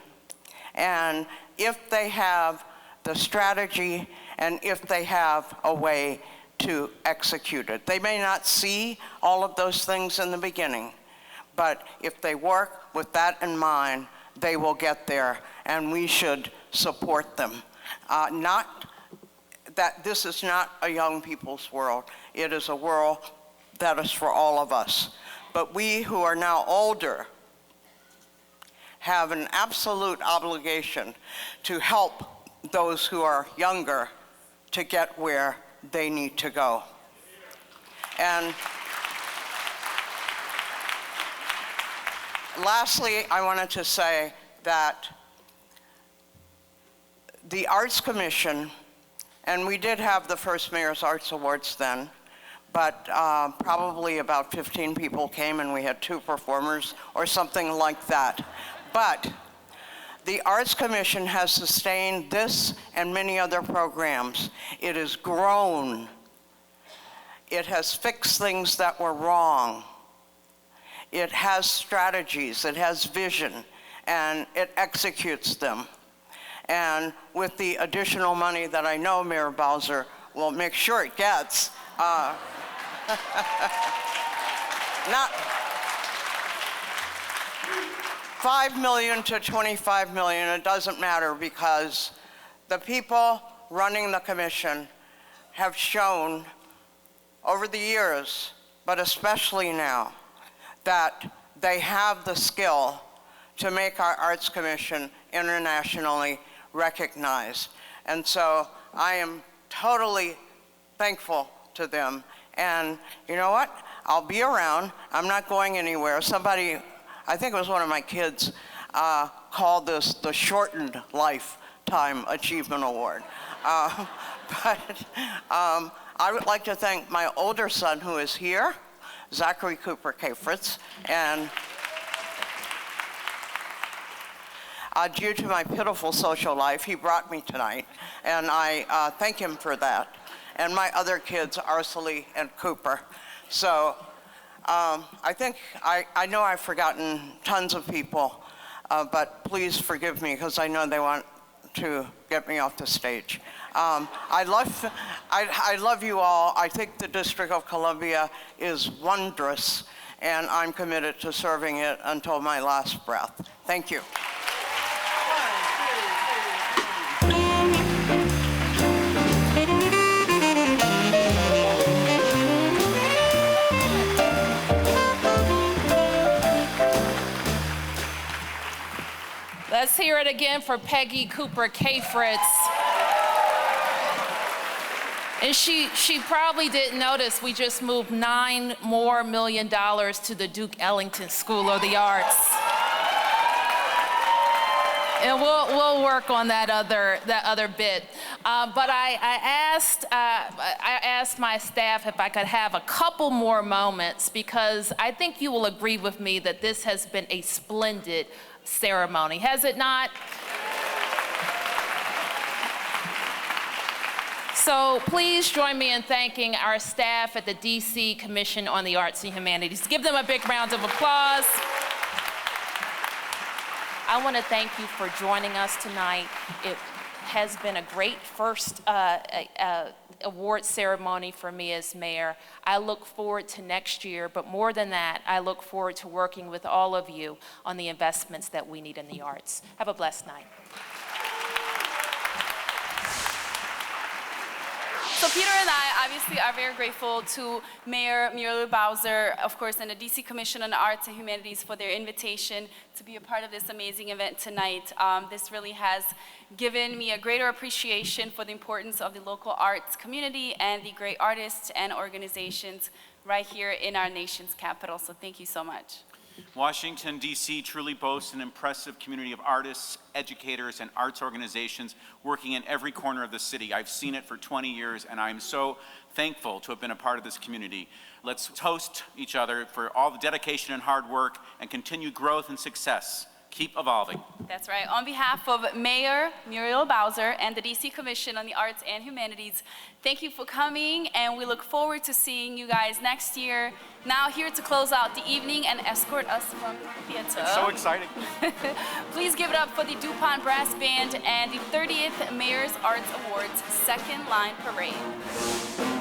and if they have the strategy, and if they have a way to execute it. They may not see all of those things in the beginning, but if they work with that in mind, they will get there, and we should support them. Not that this is not a young people's world. It is a world that is for all of us. But we who are now older have an absolute obligation to help those who are younger to get where they need to go. And lastly, I wanted to say that the Arts Commission, and we did have the first Mayor's Arts Awards then, but probably about 15 people came and we had 2 performers or something like that. But the Arts Commission has sustained this and many other programs. It has grown. It has fixed things that were wrong. It has strategies, it has vision, and it executes them. And with the additional money that I know Mayor Bowser will make sure it gets, not 5 million to 25 million, it doesn't matter, because the people running the commission have shown over the years, but especially now, that they have the skill to make our Arts Commission internationally recognized. And so I am totally thankful to them. And you know what? I'll be around. I'm not going anywhere. Somebody, I think it was one of my kids, called this the Shortened Lifetime Achievement Award. But I would like to thank my older son who is here, Zachary Cooper Kafritz, and due to my pitiful social life, he brought me tonight, and I thank him for that. And my other kids, Arcely and Cooper. So I think, I know I've forgotten tons of people, but please forgive me, because I know they want to get me off the stage. I love you all. I think the District of Columbia is wondrous, and I'm committed to serving it until my last breath. Thank you. Let's hear it again for Peggy Cooper K-Fritz. And she probably didn't notice we just moved $9 million more to the Duke Ellington School of the Arts. And we'll work on that other bit. But I asked my staff if I could have a couple more moments, because I think you will agree with me that this has been a splendid ceremony, has it not? So please join me in thanking our staff at the DC Commission on the Arts and Humanities. Give them a big round of applause. I want to thank you for joining us tonight. It has been a great first award ceremony for me as mayor. I look forward to next year, but more than that, I look forward to working with all of you on the investments that we need in the arts. Have a blessed night. So Peter and I obviously are very grateful to Mayor Muriel Bowser, of course, and the DC Commission on the Arts and Humanities for their invitation to be a part of this amazing event tonight. This really has given me a greater appreciation for the importance of the local arts community and the great artists and organizations right here in our nation's capital. So thank you so much. Washington, D.C. truly boasts an impressive community of artists, educators, and arts organizations working in every corner of the city. I've seen it for 20 years, and I'm so thankful to have been a part of this community. Let's toast each other for all the dedication and hard work and continued growth and success. Keep evolving. That's right. On behalf of Mayor Muriel Bowser and the DC Commission on the Arts and Humanities, thank you for coming, and we look forward to seeing you guys next year. Now here to close out the evening and escort us from the theater. It's so exciting. Please give it up for the DuPont Brass Band and the 30th Mayor's Arts Awards Second Line Parade.